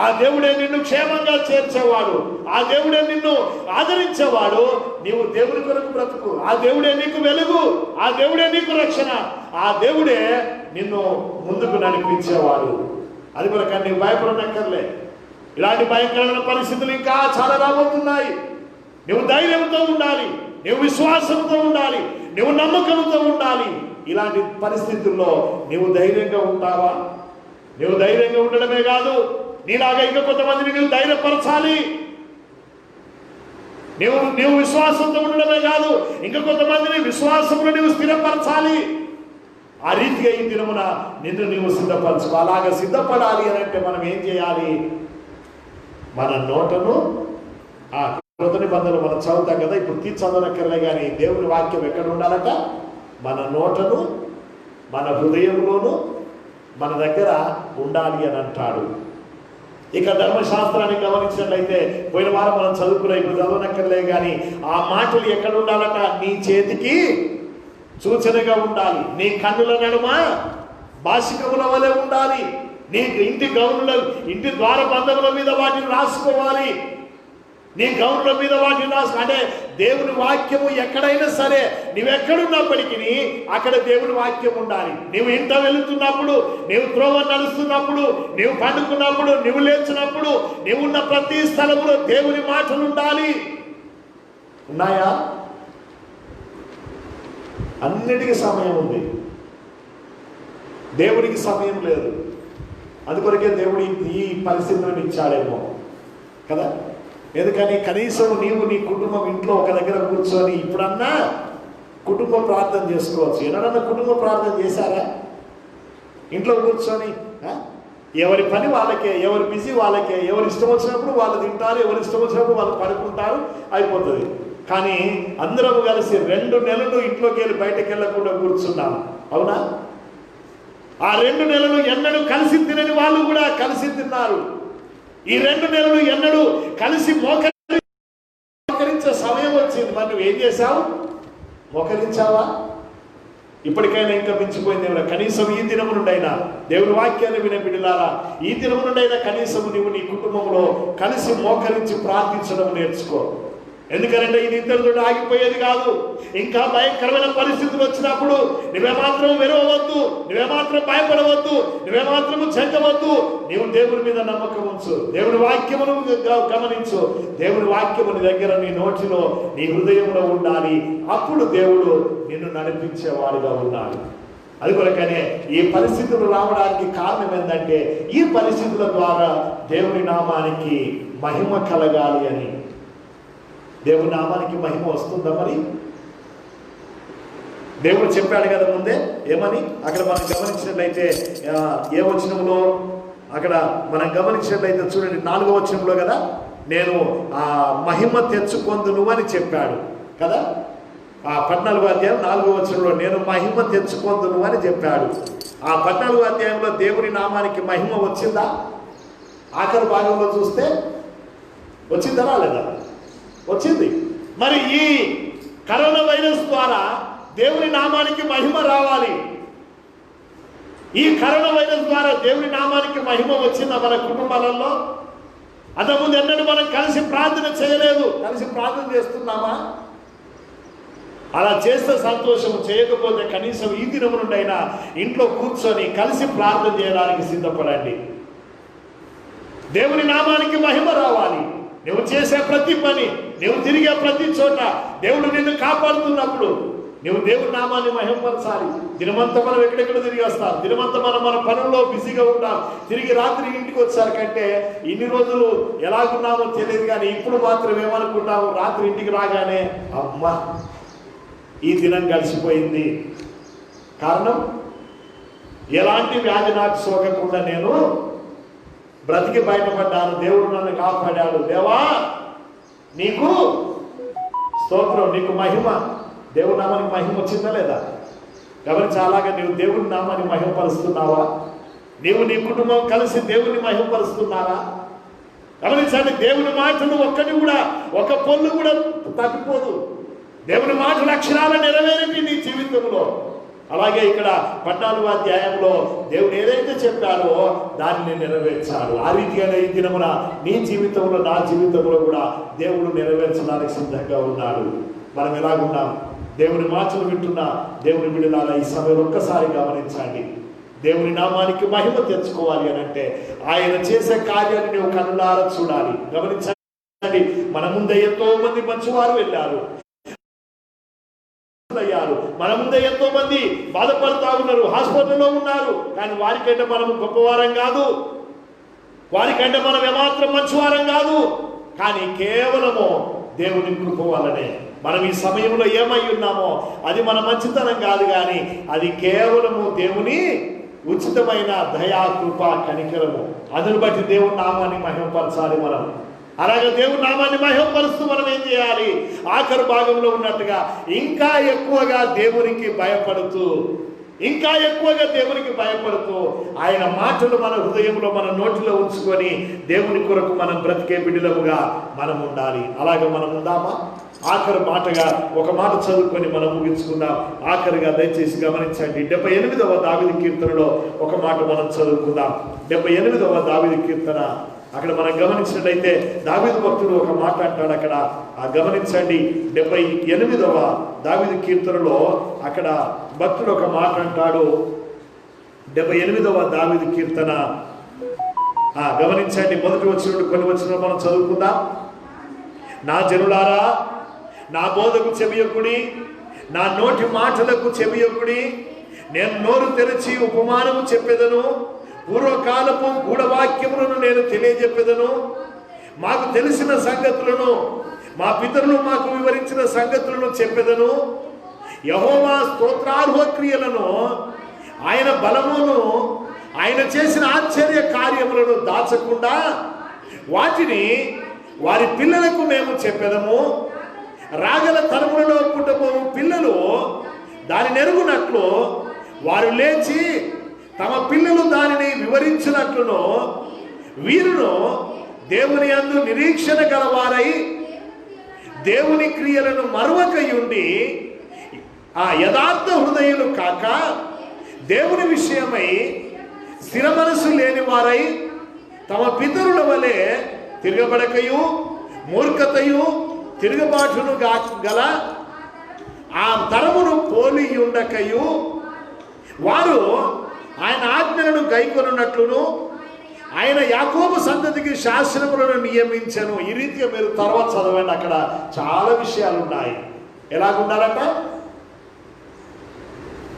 Speaker 1: ఆ దేవుడే నిన్ను క్షేమంగా చేర్చేవాడు, ఆ దేవుడే నిన్ను ఆదరించేవాడు. నీవు దేవుని కొరకు బ్రతుకు. ఆ దేవుడే నీకు వెలుగు, ఆ దేవుడే నీకు రక్షణ, ఆ దేవుడే నిన్ను ముందుకు నడిపించేవాడు. అది కొరకు నీవు భయపడనక్కర్లే. ఇలాంటి భయంకరమైన పరిస్థితులు ఇంకా చాలా రాబోతున్నాయి. నువ్వు ధైర్యంతో ఉండాలి, నువ్వు విశ్వాసంతో ఉండాలి, నువ్వు నమ్మకంతో ఉండాలి. ఇలాంటి పరిస్థితుల్లో నువ్వు ధైర్యంగా ఉంటావా? నువ్వు ధైర్యంగా ఉండడమే కాదు, నీలాగా ఇంకా కొంతమందిని నువ్వు ధైర్యపరచాలి. నువ్వు విశ్వాసంతో ఉండడమే కాదు, ఇంకా కొంతమందిని విశ్వాసంలో నువ్వు స్థిరపరచాలి. ఆ రీతిగా ఈ దినమున నిన్ను నువ్వు సిద్ధపరచు. అలాగా సిద్ధపడాలి అని అంటే మనం ఏం చేయాలి? మన నోటను, ఆ కృత నిబంధనలు మనం చదువుతాం కదా, ఇప్పుడు చదవనక్కర్లే. కానీ దేవుని వాక్యం ఎక్కడ ఉండాలట? మన నోటను, మన హృదయంలోను మన దగ్గర ఉండాలి అని అంటాడు. ఇక ధర్మశాస్త్రాన్ని గమనించినట్లయితే పోయిన వారం మనం చదువుకున్నాం, ఇప్పుడు చదవనక్కర్లే. కానీ ఆ మాటలు ఎక్కడ ఉండాలట? నీ చేతికి సూచనగా ఉండాలి, నీ కన్నుల నడుమ భాషికముల వలె ఉండాలి, నీ ఇంటి గౌనుల, ఇంటి ద్వార బంధముల మీద వాటిని రాసుకోవాలి, నీ గౌనుల మీద వాటిని రాసుకో. అంటే దేవుని వాక్యము ఎక్కడైనా సరే, నువ్వెక్కడున్నప్పటికీ అక్కడ దేవుని వాక్యం ఉండాలి. నువ్వు ఇంట వెళుతున్నప్పుడు, నువ్వు త్రోవ నడుస్తున్నప్పుడు, నువ్వు పండుకున్నప్పుడు, నువ్వు లేచినప్పుడు, నువ్వు ఉన్న ప్రతి స్థలంలో దేవుని మాటలు ఉండాలి. ఉన్నాయా? అన్నిటికీ సమయం ఉంది. దేవుడికి సమయం లేదు. అందుకొరకే దేవుడు ఈ పరిస్థితులను ఇచ్చాడేమో కదా. ఎందుకని కనీసం నీవు నీ కుటుంబం ఇంట్లో ఒక దగ్గర కూర్చొని ఇప్పుడన్నా కుటుంబ ప్రార్థన చేసుకోవచ్చు. ఎన్నడన్నా కుటుంబ ప్రార్థన చేశారా? ఇంట్లో కూర్చొని ఎవరి పని వాళ్ళకే, ఎవరి బిజీ వాళ్ళకే, ఎవరు ఇష్టం వచ్చినప్పుడు వాళ్ళు తింటారు, ఎవరు ఇష్టం వచ్చినప్పుడు వాళ్ళు పడుకుంటారు, అయిపోతుంది. కానీ అందరం కలిసి 2 నెలలు ఇంట్లోకి వెళ్ళి బయటకు వెళ్ళకుండా కూర్చున్నాం, అవునా? ఆ 2 నెలలు ఎన్నడూ కలిసి తినని వాళ్ళు కూడా కలిసి తిన్నారు. ఈ 2 నెలలు ఎన్నడూ కలిసి మోకరించే సమయం వచ్చింది. మరి నువ్వు ఏం చేశావు? మోకరించావా? ఇప్పటికైనా ఇంకా మించిపోయింది ఏమైనా? కనీసం ఈ దినము నుండైనా దేవుని వాక్యాన్ని వినే బిడ్డలారా, ఈ దినము నుండైనా కనీసం నువ్వు నీ కుటుంబంలో కలిసి మోకరించి ప్రార్థించడం నేర్చుకో. ఎందుకంటే ఇది ఇద్దరితో ఆగిపోయేది కాదు. ఇంకా భయంకరమైన పరిస్థితులు వచ్చినప్పుడు నువ్వేమాత్రం వెరవద్దు, నువ్వేమాత్రం భయపడవద్దు, నువ్వేమాత్రం చెందవద్దు. నీవు దేవుని మీద నమ్మకం ఉంచు, దేవుని వాక్యమును గమనించు. దేవుని వాక్యము నీ దగ్గర, నీ నోటిలో, నీ హృదయంలో ఉండాలి. అప్పుడు దేవుడు నిన్ను నడిపించేవాడుగా ఉన్నాడు. అది కొరకనే ఈ పరిస్థితులు రావడానికి కారణం ఏంటంటే ఈ పరిస్థితుల ద్వారా దేవుని నామానికి మహిమ కలగాలి అని. దేవుని నామానికి మహిమ వస్తుందా? మరి దేవుడు చెప్పాడు కదా ముందే. ఏమని? అక్కడ మనం గమనించినట్లయితే ఏ వచనంలో? అక్కడ మనం గమనించినట్లయితే చూడండి, 4వ వచనంలో కదా, నేను ఆ మహిమ తెచ్చుకొందును అని చెప్పాడు కదా. ఆ 14వ అధ్యాయం 4వ వచనంలో నేను మహిమ తెచ్చుకొందును అని చెప్పాడు. ఆ 14వ అధ్యాయంలో దేవుని నామానికి మహిమ వచ్చిందా? ఆఖరి భాగంలో చూస్తే వచ్చిందా రాలేదా? వచ్చింది. మరి ఈ కరోనా వైరస్ ద్వారా దేవుని నామానికి మహిమ రావాలి. ఈ కరోనా వైరస్ ద్వారా దేవుని నామానికి మహిమ వచ్చిందా మన కుటుంబాలలో? అంతకుముందు ఎన్నడూ మనం కలిసి ప్రార్థన చేయలేదు. కలిసి ప్రార్థన చేస్తున్నామా? అలా చేస్తే సంతోషం, చేయకపోతే కనీసం ఈ దినము నుండైనా ఇంట్లో కూర్చొని కలిసి ప్రార్థన చేయడానికి సిద్ధపడండి. దేవుని నామానికి మహిమ రావాలి. నువ్వు చేసే ప్రతి పని, నువ్వు తిరిగే ప్రతి చోట దేవుడు నిన్ను కాపాడుతున్నప్పుడు నువ్వు దేవుని నామాన్ని మహిమపరచాలి. దినమంతా మనం ఎక్కడెక్కడ తిరిగి వస్తాం, దినమంతా మన పనుల్లో బిజీగా ఉంటాం. తిరిగి రాత్రి ఇంటికి వచ్చారంటే ఇన్ని రోజులు ఎలాగున్నామో తెలియదు, కానీ ఇప్పుడు మాత్రం ఏమనుకుంటాము? రాత్రి ఇంటికి రాగానే అమ్మా ఈ దినం గడిచిపోయింది. కారణం ఎలాంటి వ్యాధి నాకు సోకకుండా నేను బ్రతికి బయటపడ్డాను, దేవుడు నన్ను కాపాడాడు. దేవా నీకు స్తోత్రం, నీకు మహిమ. దేవుడి నామానికి మహిమ వచ్చిందా లేదా? గమనించి అలాగే నీవు దేవుడి నామాన్ని మహిమపరుస్తున్నావా? నీవు నీ కుటుంబం కలిసి దేవుని మహిమపరుస్తున్నారా? గమనించండి, దేవుని మాటలు ఒక్కటి కూడా, ఒక పొల్లు కూడా తప్పిపోదు. దేవుని మాటల అక్షరాలు నెరవేరింది నీ జీవితంలో. అలాగే ఇక్కడ 14వ అధ్యాయంలో దేవుడు ఏదైతే చెప్పాడో దానిని నెరవేర్చాడు. ఆ రీతిగానే ఈ దినమున నీ జీవితంలో, నా జీవితంలో కూడా దేవుడు నెరవేర్చడానికి సిద్ధంగా ఉన్నాడు. మనం ఎలాగున్నాం? దేవుని మాటలు వింటున్న దేవుని బిడ్డలారా, ఈ సమయం ఒక్కసారి గమనించండి. దేవుని నామానికి మహిమ తెచ్చుకోవాలి అని అంటే ఆయన చేసే కార్యాన్ని నువ్వు కన్నులారా చూడాలి. గమనించండి, మన ముందే ఎంతో మంది మంచివారు వెళ్ళారు, మన ముందే ఎంతో మంది బాధపడుతూ ఉన్నారు, హాస్పిటల్లో ఉన్నారు. కానీ వారికంటే మనం గొప్పవారం కాదు, వారికంటే మనం ఏమాత్రం మంచివారం కాదు. కానీ కేవలము దేవుని కృప వల్లనే మనం ఈ సమయంలో ఏమై ఉన్నామో అది మన మంచితనం కాదు, కానీ అది కేవలము దేవుని ఉచితమైన దయా, కృప, కనికరము. అందుని బట్టి దేవుని నామాన్ని మహిమపరచాలి మనం. అలాగే దేవుని నామాన్ని మహిమపరుస్తూ మనం ఏం చేయాలి? ఆఖరి భాగంలో ఉన్నట్టుగా ఇంకా ఎక్కువగా దేవునికి భయపడుతూ, ఇంకా ఎక్కువగా దేవునికి భయపడుతూ ఆయన మాటలు మన హృదయంలో, మన నోటిలో ఉంచుకొని దేవుని కొరకు మనం బ్రతికే బిడ్డలముగా మనం ఉండాలి. అలాగే మనం ఉందామా? ఆఖరి మాటగా ఒక మాట చదువుకొని మనం ముగించుకుందాం. ఆఖరిగా దయచేసి గమనించండి, 78వ దావీదు కీర్తనలో ఒక మాట మనం చదువుకుందాం. 78వ దావీదు కీర్తన అక్కడ మనం గమనించినట్లయితే దావీదు భక్తుడు ఒక మాట అంటాడు. అక్కడ గమనించండి, 78వ దావీదు కీర్తనలో అక్కడ భక్తుడు ఒక మాట అంటాడు. 78వ దావీదు కీర్తన గమనించండి, మొదటి వచ్చినప్పుడు కొన్ని వచ్చిన మనం చదువుకుందాం. నా జనులారా, నా బోధకు చెవియొక్కుడి, నా నోటి మాటలకు చెవియొక్కుడి, నేను నోరు తెరిచి ఉపమానము చెప్పెదను, పూర్వకాలపు గూఢవాక్యములను నేను తెలియజెప్పెదను. మాకు తెలిసిన సంగతులను, మా పితరులు మాకు వివరించిన సంగతులను చెప్పెదను. యెహోవా స్తోత్రార్హ క్రియలను, ఆయన బలమును, ఆయన చేసిన ఆశ్చర్య కార్యములను దాచకుండా వాటిని వారి పిల్లలకు మేము చెప్పెదము. రాగల తరములలో పుట్టబోవు పిల్లలు దాని నెరుగునట్లు వారు లేచి తమ పిల్లలు దానిని వివరించినట్లును వీరును దేవుని యందు నిరీక్షణ గలవారై దేవుని క్రియలను మరువకయుండి ఆ యథార్థ హృదయులు కాక దేవుని విషయమై స్థిర మనసు లేని వారై తమ పితరుల వలె తిరగబడకయు మూర్ఖతయు తిరుగుబాటును గల ఆ తరమును పోలియుండకయు వారు ఆయన ఆజ్ఞలను గైకొనున్నట్లును ఆయన యాకోబు సంతతికి శాసనములను నియమించను. ఈ రీతిగా మీరు తర్వాత చదవండి, అక్కడ చాలా విషయాలు ఉన్నాయి. ఎలాగుండాలంట?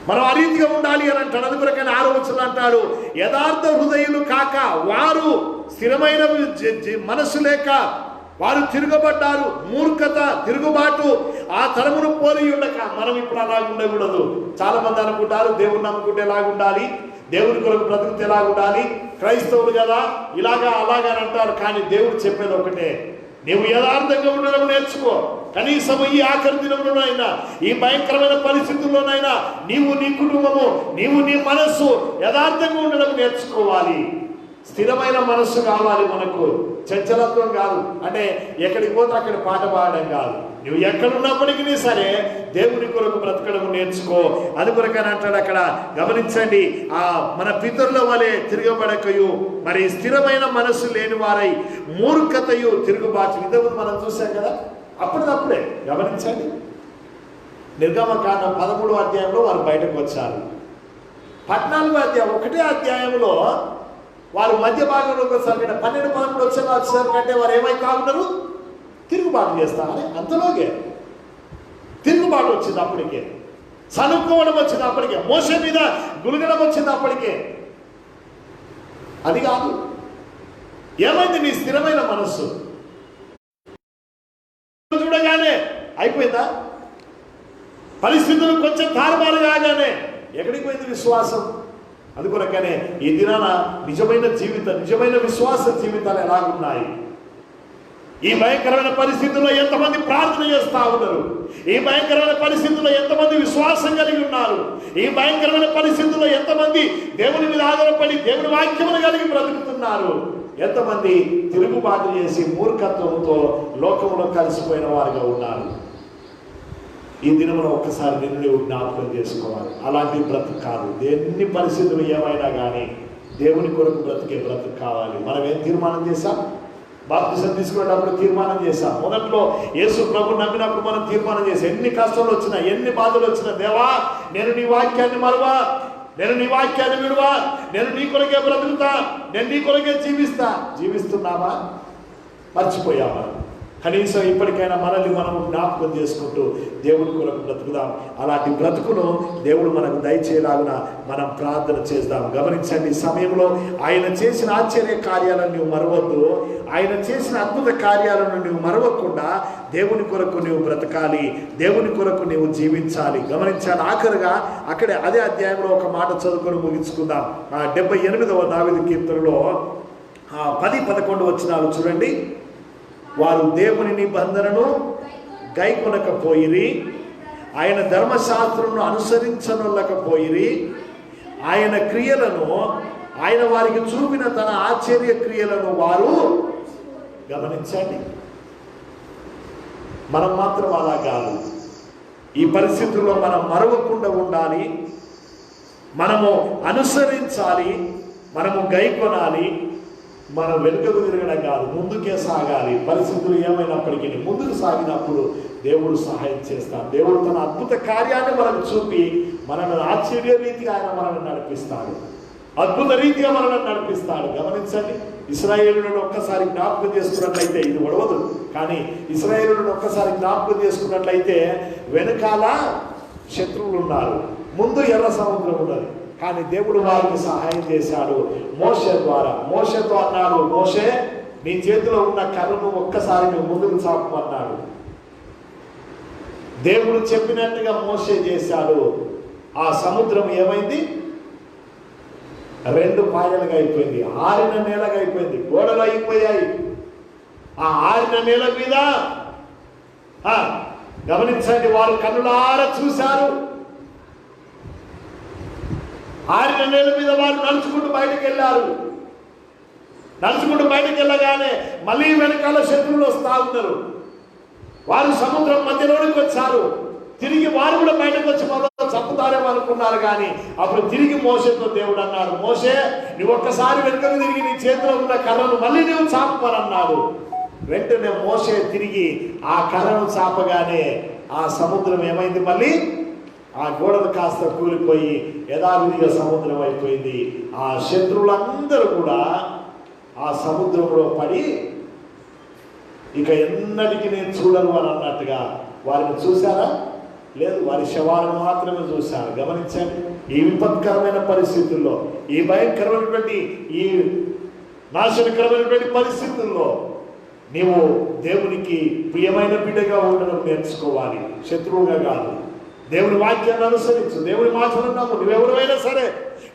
Speaker 1: మనం ఆ రీతిగా ఉండాలి అని అంటాడు. అందుకొరకైనా 6వ వచనం అంటాడు, యథార్థ హృదయులు కాక వారు స్థిరమైన మనసు లేక వారు తిరగబడ్డారు. మూర్ఖత, తిరుగుబాటు ఆ తరమును పోలి ఉండక. మనం ఇప్పుడు అలా ఉండకూడదు. చాలా మంది అనుకుంటారు దేవుని నమ్ముకుంటే ఎలాగుండాలి, దేవుని కొరకు బ్రతుకుతే ఎలాగుండాలి, క్రైస్తవులు కదా ఇలాగా అలాగా అని అంటారు. కానీ దేవుడు చెప్పేది ఒకటే, నీవు యథార్థంగా ఉండడం నేర్చుకో. కనీసం ఈ ఆఖరి దినంలోనైనా, ఈ భయంకరమైన పరిస్థితుల్లోనైనా నీవు, నీ కుటుంబము, నీవు, నీ మనస్సు యథార్థంగా ఉండడం నేర్చుకోవాలి. స్థిరమైన మనస్సు కావాలి మనకు. చంచలత్వం కాదు, అంటే ఎక్కడికి పోతే అక్కడ పాట పాడడం కాదు. నువ్వు ఎక్కడున్నప్పటికీ సరే దేవుని కొరకు బ్రతకడం నేర్చుకో. అది కొరకని అంటాడు అక్కడ. గమనించండి, ఆ మన పితరుల వలె తిరగబడకయు మరి స్థిరమైన మనస్సు లేని వారై మూర్ఖతయు తిరుగుబాటు. ఇంతకుముందు మనం చూసాం కదా. అప్పటికప్పుడే గమనించండి, నిర్గమకాండం 13వ అధ్యాయంలో వారు బయటకు వచ్చారు. 14వ అధ్యాయం 1వ అధ్యాయంలో వారు మధ్య భాగంలోకి వచ్చారు. 12-13 వచ్చేసరి కంటే వారు ఏమైతే ఉన్నారు, తిరుగుబాటు చేస్తారని. అంతలోగే తిరుగుబాటు వచ్చింది, అప్పటికే సనుక్కోవడం వచ్చింది, అప్పటికే మోసే మీద గులగడం వచ్చింది, అప్పటికే. అది కాదు, ఏమైంది? నీ స్థిరమైన మనస్సు చూడగానే అయిపోయిందా? పరిస్థితులు కొంచెం తారుమారు కాగానే ఎక్కడికి పోయింది విశ్వాసం? అందుకొరకనే ఈ దినాన నిజమైన జీవితం, నిజమైన విశ్వాస జీవితాలు ఎలాగున్నాయి? ఈ భయంకరమైన పరిస్థితుల్లో ఎంతమంది ప్రార్థన చేస్తూ ఉన్నారు? ఈ భయంకరమైన పరిస్థితుల్లో ఎంతమంది విశ్వాసం కలిగి ఉన్నారు? ఈ భయంకరమైన పరిస్థితుల్లో ఎంతమంది దేవుని మీద ఆధారపడి దేవుని వాక్యమును కలిగి బ్రతుకుతున్నారు? ఎంతమంది తిరుగుబాటు చేసి మూర్ఖత్వంతో లోకంలో కలిసిపోయిన వారుగా ఉన్నారు? ఈ దినంలో ఒక్కసారి నిన్ను జ్ఞాపకం చేసుకోవాలి. అలాంటి బ్రతుకు కాదు. ఎన్ని పరిస్థితులు ఏమైనా కానీ దేవుని కొరకు బ్రతికే బ్రతుకు కావాలి. మనం ఏం తీర్మానం చేశాం? బాప్తిసం తీసుకునేటప్పుడు తీర్మానం చేశాం. మొదట్లో యేసు ప్రభు నమ్మినప్పుడు మనం తీర్మానం చేసాం. ఎన్ని కష్టాలు వచ్చినా, ఎన్ని బాధలు వచ్చినా, దేవా నేను నీ వాక్యాన్ని మరువా, నేను నీ వాక్యాన్ని విడువా, నేను నీ కొరకే బ్రతుకుతా, నేను నీ కొరకే జీవిస్తున్నావా? మర్చిపోయావా? కనీసం ఇప్పటికైనా మనల్ని మనం జ్ఞాపకం చేసుకుంటూ దేవుని కొరకు బ్రతుకుదాం. అలాంటి బ్రతుకును దేవుడు మనకు దయచేలాగున మనం ప్రార్థన చేద్దాం. గమనించండి, సమయంలో ఆయన చేసిన ఆశ్చర్య కార్యాలను నువ్వు మరవద్దు. ఆయన చేసిన అద్భుత కార్యాలను నువ్వు మరవకుండా దేవుని కొరకు నువ్వు బ్రతకాలి, దేవుని కొరకు నువ్వు జీవించాలి. గమనించాలి. ఆఖరుగా అక్కడే అదే అధ్యాయంలో ఒక మాట చదువుకొని ముగించుకుందాం. 78వ దావీదు కీర్తనలో 10-11 వచనాలు చూడండి. వారు దేవుని నిబంధనను గైకొనకపోయిరి, ఆయన ధర్మశాస్త్రమును అనుసరించనొల్లకపోయిరి, ఆయన క్రియలను, ఆయన వారికి చూపిన తన ఆశ్చర్య క్రియలను వారు గమనించండి. మనం మాత్రం అలా కాదు. ఈ పరిస్థితుల్లో మనం మరవకుండా ఉండాలి, మనము అనుసరించాలి, మనము గైకొనాలి. మనం వెనుకకు తిరగడం కాదు, ముందుకే సాగాలి. పరిస్థితులు ఏమైనప్పటికీ ముందుకు సాగినప్పుడు దేవుడు సహాయం చేస్తాడు. దేవుడు తన అద్భుత కార్యాన్ని మనకు చూపి మనల్ని ఆశ్చర్య రీతిగా ఆయన మనల్ని నడిపిస్తాడు, అద్భుత రీతిగా మనల్ని నడిపిస్తాడు. గమనించండి, ఇశ్రాయేలులను ఒక్కసారి జ్ఞాపకం చేసుకున్నట్లయితే, ఇది ఒడవదు కానీ ఇశ్రాయేలులను ఒక్కసారి జ్ఞాపకం చేసుకున్నట్లయితే వెనకాల శత్రువులు ఉన్నారు,
Speaker 4: ముందు ఎర్ర సముద్రం ఉన్నది. కానీ దేవుడు వారికి సహాయం చేశాడు మోషే ద్వారా. మోషేతో అన్నాడు, మోషే నీ చేతిలో ఉన్న కర్రను ఒక్కసారి నువ్వు ముందుకు చాపమన్నాడు. దేవుడు చెప్పినట్టుగా మోషే చేశాడు. ఆ సముద్రం ఏమైంది? 2 పాయలుగా అయిపోయింది, ఆరిన నేలగా అయిపోయింది, గోడలు అయిపోయాయి. ఆ ఆరిన నేల మీద గమనించండి, వారు కన్నులారా చూశారు. ఆరిన నేల మీద వారు నడుచుకుంటూ బయటకు వెళ్ళారు. నడుచుకుంటూ బయటకు వెళ్ళగానే మళ్ళీ వెనకాల శత్రువులు వస్తూ ఉన్నారు. వారు సముద్రం మధ్యలోనికి వచ్చారు. తిరిగి వారు కూడా బయటకు వచ్చి మొదలు చంపుతారేమో అనుకున్నారు. కానీ అప్పుడు తిరిగి మోషేతో దేవుడు అన్నాడు, మోషే నువ్వు ఒక్కసారి వెనుకకు తిరిగి నీ చేతిలో ఉన్న కర్రను మళ్ళీ నువ్వు చాపమని అన్నాడు. వెంటనే మోషే తిరిగి ఆ కర్రను చాపగానే ఆ సముద్రం ఏమైంది? మళ్ళీ ఆ గోడలు కాస్త కూలిపోయి యథావిధిగా సముద్రం అయిపోయింది. ఆ శత్రువులందరూ కూడా ఆ సముద్రంలో పడి ఇక ఎన్నటికీ నేను చూడను అని అన్నట్టుగా వారిని చూశారా? లేదు, వారి శవాలను మాత్రమే చూశారు. గమనించండి, ఈ విపత్కరమైన పరిస్థితుల్లో, ఈ భయంకరమైనటువంటి, ఈ నాశనకరమైనటువంటి పరిస్థితుల్లో నీవు దేవునికి ప్రియమైన బిడ్డగా ఉండడం నేర్చుకోవాలి, శత్రువుగా కాదు. దేవుని వాక్యాన్ని అనుసరించు, దేవుని మాటలను నమ్ము. నువ్వెవరైనా సరే,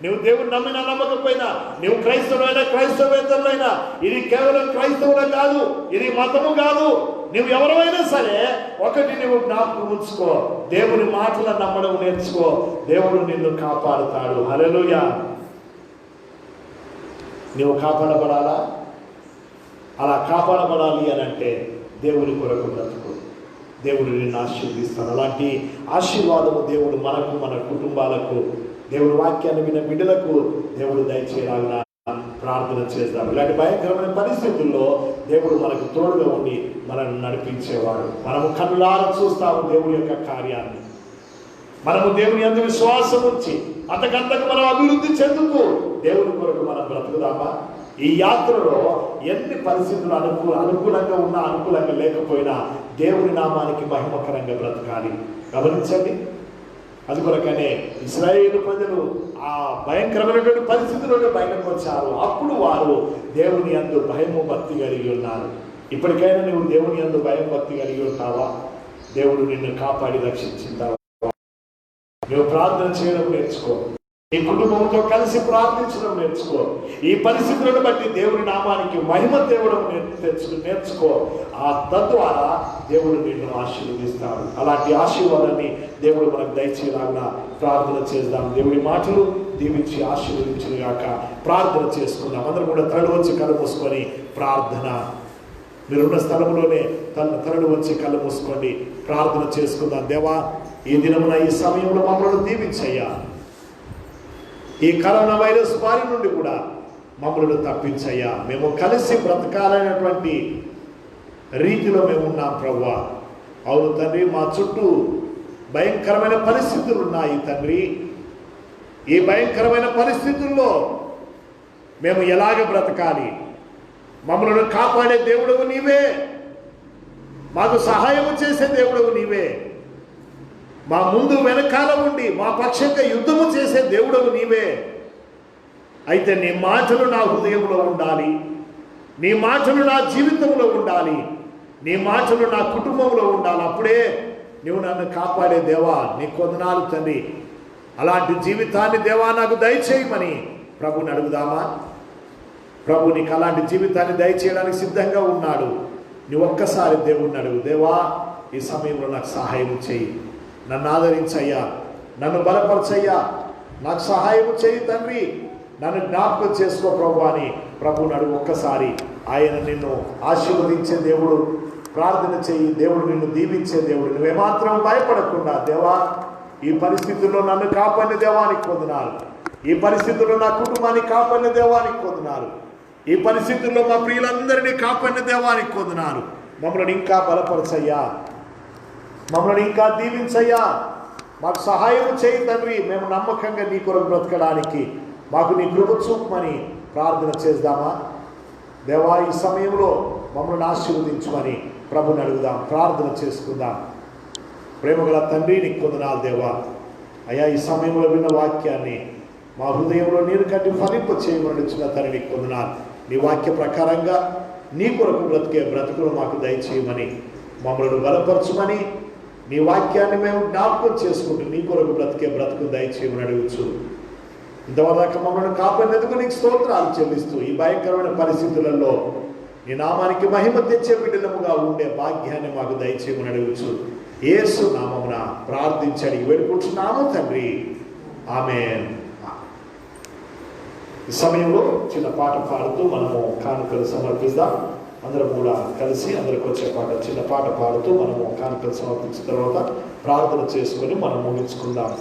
Speaker 4: నువ్వు దేవుని నమ్మినా నమ్మకపోయినా, నువ్వు క్రైస్తవులైనా క్రైస్తవేతరులైనా, ఇది కేవలం క్రైస్తవుల కాదు, ఇది మతము కాదు. నువ్వు ఎవరైనా సరే ఒకటి నువ్వు జ్ఞాపకం ఉంచుకో, దేవుని మాటలను నమ్మడం నేర్చుకో. దేవుడు నిన్ను కాపాడుతాడు. హల్లెలూయా. నువ్వు కాపాడబడాలా? అలా కాపాడబడాలి అని అంటే దేవుని కొరకు బ్రతుకు. దేవుడు నిన్ను ఆశీర్వదిస్తాడు. అలాంటి ఆశీర్వాదము దేవుడు మనకు, మన కుటుంబాలకు, దేవుడి వాక్యాన్ని విన్న బిడ్డలకు దేవుడు దయచేయాలని ప్రార్థన చేద్దాం. ఇలాంటి భయంకరమైన పరిస్థితుల్లో దేవుడు మనకు తోడుగా ఉండి మనల్ని నడిపించేవాడు. మనము కన్నులారా చూస్తాము దేవుడి యొక్క కార్యాన్ని. మనము దేవుని యందు విశ్వాసం ఉంచి అంతకంతకు మనం అభివృద్ధి చెందుతూ దేవుని కొరకు మనం బ్రతుకుదామా? ఈ యాత్రలో ఎన్ని పరిస్థితులు అనుకూలంగా ఉన్నా, అనుకూలంగా లేకపోయినా దేవుని నామానికి మహిమకరంగా బ్రతకాలి. గమనించండి, అందుకొరకనే ఇశ్రాయేలు ప్రజలు ఆ భయంకరమైనటువంటి పరిస్థితుల్లో బయటకు వచ్చారు. అప్పుడు వారు దేవుని యందు భయము భక్తి కలిగి ఉన్నారు. ఇప్పటికైనా నువ్వు దేవుని యందు భయం భక్తి కలిగి ఉంటావా? దేవుడు నిన్ను కాపాడి రక్షించుంటావా? నువ్వు ప్రార్థన చేయడం నేర్చుకో, నీ కుటుంబంతో కలిసి ప్రార్థించడం నేర్చుకో. ఈ పరిస్థితులను బట్టి దేవుని నామానికి మహిమ తేవడం నేర్చుకో. ఆ తద్వారా దేవుడు నిన్ను ఆశీర్వదిస్తాడు. అలాంటి ఆశీర్వాదాన్ని దేవుడు మనకు దయచేయాలన్నా ప్రార్థన చేద్దాం. దేవుడి మాటలు దీవించి ఆశీర్వదించిన గాక. ప్రార్థన చేసుకుందాం. అందరం కూడా తరడు వచ్చి కళ్ళు మూసుకొని ప్రార్థన, మీరున్న స్థలంలోనే తరడు వచ్చి కళ్ళు మూసుకోండి, ప్రార్థన చేసుకుందాం. దేవా, ఈ దినమున ఈ సమయంలో మమ్మల్ని దీవించయ్యా. ఈ కరోనా వైరస్ బారి నుండి కూడా మమ్మల్ని తప్పించయ్యా. మేము కలిసి బ్రతకాలనేటువంటి రీతిలో మేము ఉన్నాం ప్రభువా. అవును తండ్రి, మా చుట్టూ భయంకరమైన పరిస్థితులు ఉన్నాయి తండ్రి. ఈ భయంకరమైన పరిస్థితుల్లో మేము ఎలాగ బ్రతకాలి? మమ్మల్ని కాపాడే దేవుడవు నీవే, మాకు సహాయం చేసే దేవుడవు నీవే, మా ముందు వెనకాల ఉండి మా పక్షంగా యుద్ధము చేసే దేవుడవు నీవే. అయితే నీ మాటలు నా హృదయంలో ఉండాలి, నీ మాటలు నా జీవితంలో ఉండాలి, నీ మాటలు నా కుటుంబంలో ఉండాలి. అప్పుడే నువ్వు నన్ను కాపాడే దేవా, నీ కొందనాలు తండ్రి. అలాంటి జీవితాన్ని దేవా నాకు దయచేయమని ప్రభుని అడుగుదామా? ప్రభు నీకు అలాంటి జీవితాన్ని దయచేయడానికి సిద్ధంగా ఉన్నాడు. నువ్వు ఒక్కసారి దేవుణ్ణి అడుగు, దేవా ఈ సమయంలో నాకు సహాయం చేయి, నన్ను ఆదరించయ్యా, నన్ను బలపరచయ్యా, నాకు సహాయం చేయి తండ్రి, నన్ను జ్ఞాపకం చేసుకో ప్రభు అని ప్రభుని అడుగు ఒక్కసారి. ఆయన నిన్ను ఆశీర్వదించే దేవుడు. ప్రార్థన చేయి, దేవుడు నిన్ను దీవించే దేవుడు. నువ్వేమాత్రం భయపడకుండా, దేవా ఈ పరిస్థితుల్లో నన్ను కాపాడిన దేవానికి పొందినారు, ఈ పరిస్థితుల్లో నా కుటుంబాన్ని కాపాడిన దేవానికి పొందినారు, ఈ పరిస్థితుల్లో మా ప్రియులందరినీ కాపాడిన దేవానికి పొందినారు. మమ్మల్ని ఇంకా బలపరచయ్యా, మమ్మల్ని ఇంకా దీవించయ్యా, మాకు సహాయం చేయి తండ్రి. మేము నమ్మకంగా నీ కొరకు బ్రతకడానికి మాకు నీ కృప చూపమని ప్రార్థన చేద్దామా? దేవా ఈ సమయంలో మమ్మల్ని ఆశీర్వదించమని ప్రభుని అడుగుదాం, ప్రార్థన చేసుకుందాం. ప్రేమగల తండ్రి నీకు వందనాలు దేవా. అయ్యా ఈ సమయంలో విన్న వాక్యాన్ని మా హృదయంలో నీరు కట్టి ఫలింప చేయమని చిన్న తండ్రి కొందనాలు. నీ వాక్య ప్రకారంగా నీ కొరకు బ్రతికే బ్రతుకులు మాకు దయచేయమని, మమ్మల్ని బలపరచమని, నీ వాక్యాన్ని మేము జ్ఞాపకం చేసుకుంటూ నీ కొరకు బ్రతికే బ్రతుకు దయచేయమని అడుగుచు ఇంతవరకు మమ్మల్ని కాపాడినందుకు నీకు స్తోత్రాలు చెల్లిస్తూ ఈ భయంకరమైన పరిస్థితులలో నీ నామానికి మహిమ తెచ్చే బిడ్డలముగా ఉండే భాగ్యాన్ని మాకు దయచేయమని అడుగుచు యేసు నామమున ప్రార్థించని వేడుకుంటున్నాము తండ్రి, ఆమేన్. ఈ సమయంలో చిన్న పాట పాడుతూ మనము కానుకలు సమర్పిద్దాం. అందరం కూడా కలిసి అందరికి వచ్చే పాట చిన్న పాట పాడుతూ మనము కానుకలు సమర్పించిన తర్వాత ప్రార్థన చేసుకొని మనం ముగించుకుందాం.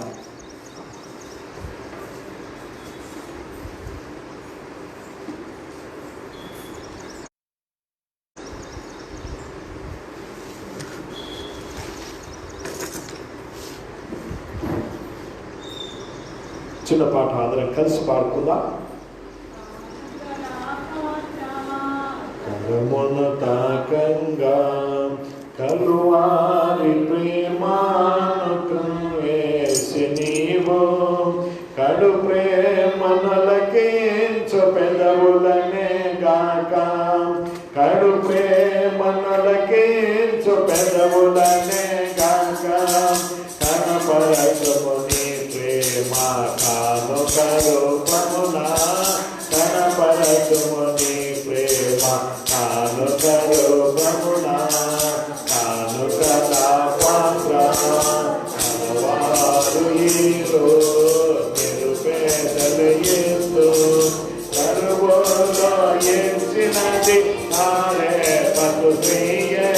Speaker 4: చిన్న పాట అందరం కలిసి పాడుకుందాం. కరమున తాకంగా కలువారి ప్రేమాను వేసి నీవు కడు ప్రేమనలకించు పెదవులనే గాక, కడు ప్రేమనలకించు పెదవులనే గాక, కనపరచుము నీ ప్రేమ కానుకలు పమునా, కనపరచుము నీ ప్రేమ కానుకలు పమునా, కానుకల పాత్ర కనవారు ఈరు నిరుపేదలు యేసు కరువులో ఎంచినది ఆరే పతు ప్రియే,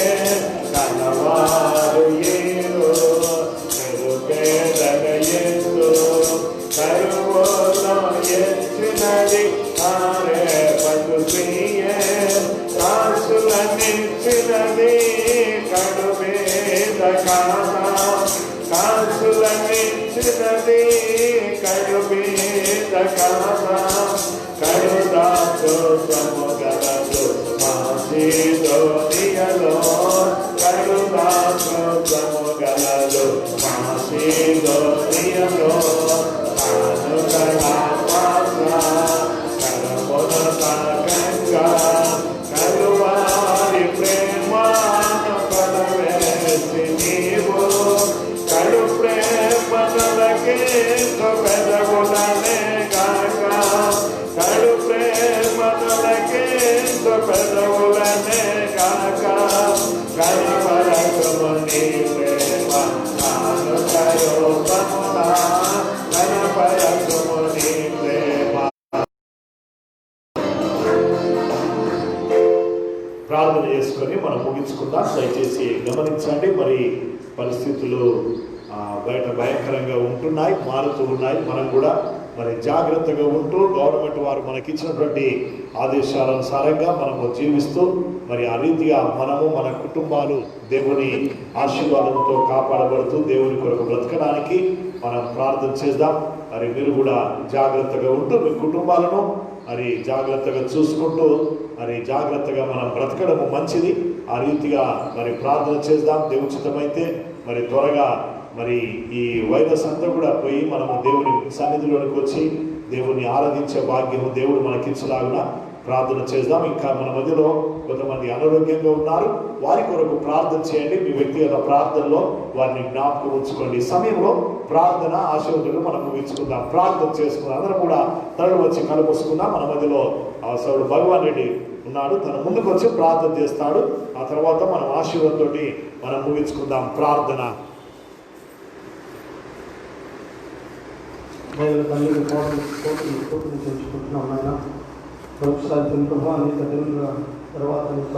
Speaker 4: కనవారు ఈరు నిరుపేదలు యేసు కరువులో ఎంచినది ఆరే పతు ప్రియే, కాసులనిచ్చినది కడుమేద కాదా, కాసులనిచ్చినది కడుమేద కాదా, కరుదాతో సమగలదు మాసిదోనియలో, కరుదాతో సమగలదు మాసిదోనియలో, కానుకల పాత్ర కరమున తాకంగా కలువారి ప్రేమాను పడవేసి నీవు కడు ప్రేమలకించు పెదవులనే గాక, కడు ప్రేమలకించు పెదవులనే గాక, కనపరచుము నీ ప్రేమ కానుకలు పమునా, కనపరచుము నీ ప్రేమ. ప్రార్థన చేసుకొని మనం ముగించుకుందాం. దయచేసి గమనించండి, మరి పరిస్థితులు బయట భయంకరంగా ఉంటున్నాయి, మారుతూ ఉన్నాయి. మనం కూడా మరి జాగ్రత్తగా ఉంటూ గవర్నమెంట్ వారు మనకిచ్చినటువంటి ఆదేశాలనుసారంగా మనము జీవిస్తూ మరి ఆ రీతిగా మనము మన కుటుంబాలు దేవుని ఆశీర్వాదంతో కాపాడబడుతూ దేవుని కొరకు బ్రతకడానికి మనం ప్రార్థన చేద్దాం. మరి మీరు కూడా జాగ్రత్తగా ఉంటూ మీ కుటుంబాలను మరి జాగ్రత్తగా చూసుకుంటూ మరి జాగ్రత్తగా మనం బ్రతకడము మంచిది. ఆ రీతిగా మరి ప్రార్థన చేద్దాం. దేవుచితమైతే మరి త్వరగా మరి ఈ వైరస్ అంతా కూడా పోయి మనము దేవుని సన్నిధిలోనికి వచ్చి దేవుని ఆరాధించే భాగ్యము దేవుడు మనకిచ్చలాగున ప్రార్థన చేద్దాం. ఇంకా మన మధ్యలో కొంతమంది అనారోగ్యంగా ఉన్నారు, వారి కొరకు ప్రార్థన చేయండి. మీ వ్యక్తిగత ప్రార్థనలో వారిని జ్ఞాపకం ఉంచుకోండి. ఈ సమయంలో ప్రార్థన ఆశీర్వాదాలు మనం ముగించుకుందాం. ప్రార్థన చేసుకుందాం. అందరం కూడా తరలి వచ్చి కలుపుసుకుందాం. మన మధ్యలో సౌడు భగవాన్ రెడ్డి ఉన్నాడు, తన ముందుకు వచ్చి ప్రార్థన చేస్తాడు. ఆ తర్వాత మనం ఆశీర్వాదంతో మనం ముగించుకుందాం. ప్రార్థన.
Speaker 5: తల్లి కోర్టుని తెలుసుకుంటున్నాం ఆయన మరొకసారి ప్రభావ అనేక దినంగా తర్వాత యొక్క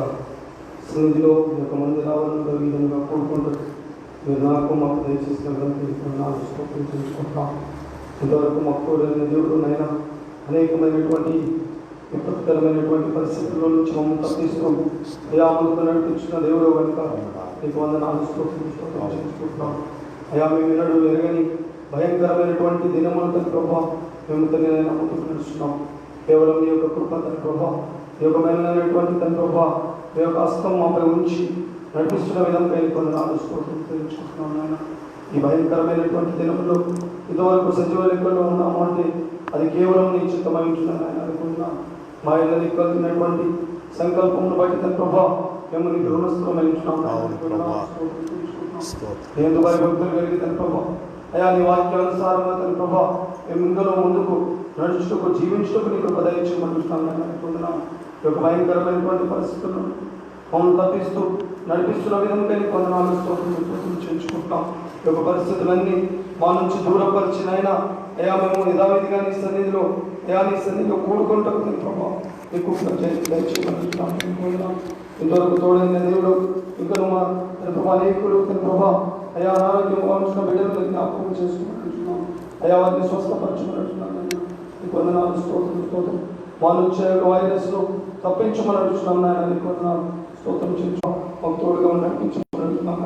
Speaker 5: సన్నిధిలో ఈ యొక్క మంది రావాలని ఈ విధంగా కోరుకుంటారు. మీరు నాకు మాకు దయచేసినటువంటి స్తోత్రం తెలుసుకుంటున్నాం. ఇంతవరకు మాకు తోడైన దేవుడు నైనా అనేకమైనటువంటి విపత్కరమైనటువంటి పరిస్థితుల్లో నుంచి మమ్మల్ని తప్పిస్తూ అయాములతో నడిపించిన దేవుడు కనుక నీకు వందనాలు స్తోత్రం తెలుసుకుంటున్నాం. అయా మేము వినడు ఎరగని భయంకరమైనటువంటి దినములతో ప్రభావ మేము తన నమ్ముతూ నడుస్తున్నాం. కేవలం మీ యొక్క కృప తన ప్రభావ, ఈ యొక్క మేలైనటువంటి తన ప్రభావ, ఈ యొక్క హస్తం మాపై ఉంచి నడిపిస్తున్న విధంగా కొన్ని స్తోత్రం తెలుసుకుంటున్నాం. నాయన ఈ భయంకరమైనటువంటి దినంలో ఇంతవరకు సజీవ లెక్కలో ఉన్నాము అంటే అది కేవలం నీ చిత్తమై ఉంటున్నాను ఆయన అనుకుంటున్నాను. మా ఇళ్ళని కలిగినటువంటి సంకల్పమును బట్టి తన ప్రభా మేము నీకు రుణస్థులమై నేను భక్తులు కలిగి తన ప్రభా అయా నీ వాక్యానుసారంగా తన ప్రభా మేము ఇందులో ముందుకు నడుచుటకు జీవించుటకు నీకు పదయించమంటున్నాను ఆయన అనుకుంటున్నాను. ఈ యొక్క భయంకరమైనటువంటి పరిస్థితులను మమ్మల్ని తప్పిస్తూ నడిపిస్తున్న విధంగా నీ కొందనాలు చేయించుకుంటున్నాం. ఈ యొక్క పరిస్థితులన్నీ మా నుంచి దూరపరిచిన అయినా అయా మేము యథావిధిగా నీ సన్నిధిలో కూడుకుంటాం తన ప్రభావం ఎక్కువ దయచేయమంటున్నాం. ఇంతవరకు తోడైన దేవుడు ఇంకా మా తన ప్రభా అనేకులు తన ప్రభా అయా అనారోగ్యం కావాల్సిన బిడ్డలు జ్ఞాపకం చేసుకుంటున్నాం. అయా వారిని స్వస్థపరచమంటున్నాను. ఈ కొందనాలు స్తోత్రం మా నుంచి వైరస్ను తప్పించమని అడుగుతున్నాం నాయన. స్తోత్రం చేయించు మాకు తోడుగా నడిపించమని అడుగుతున్నాం.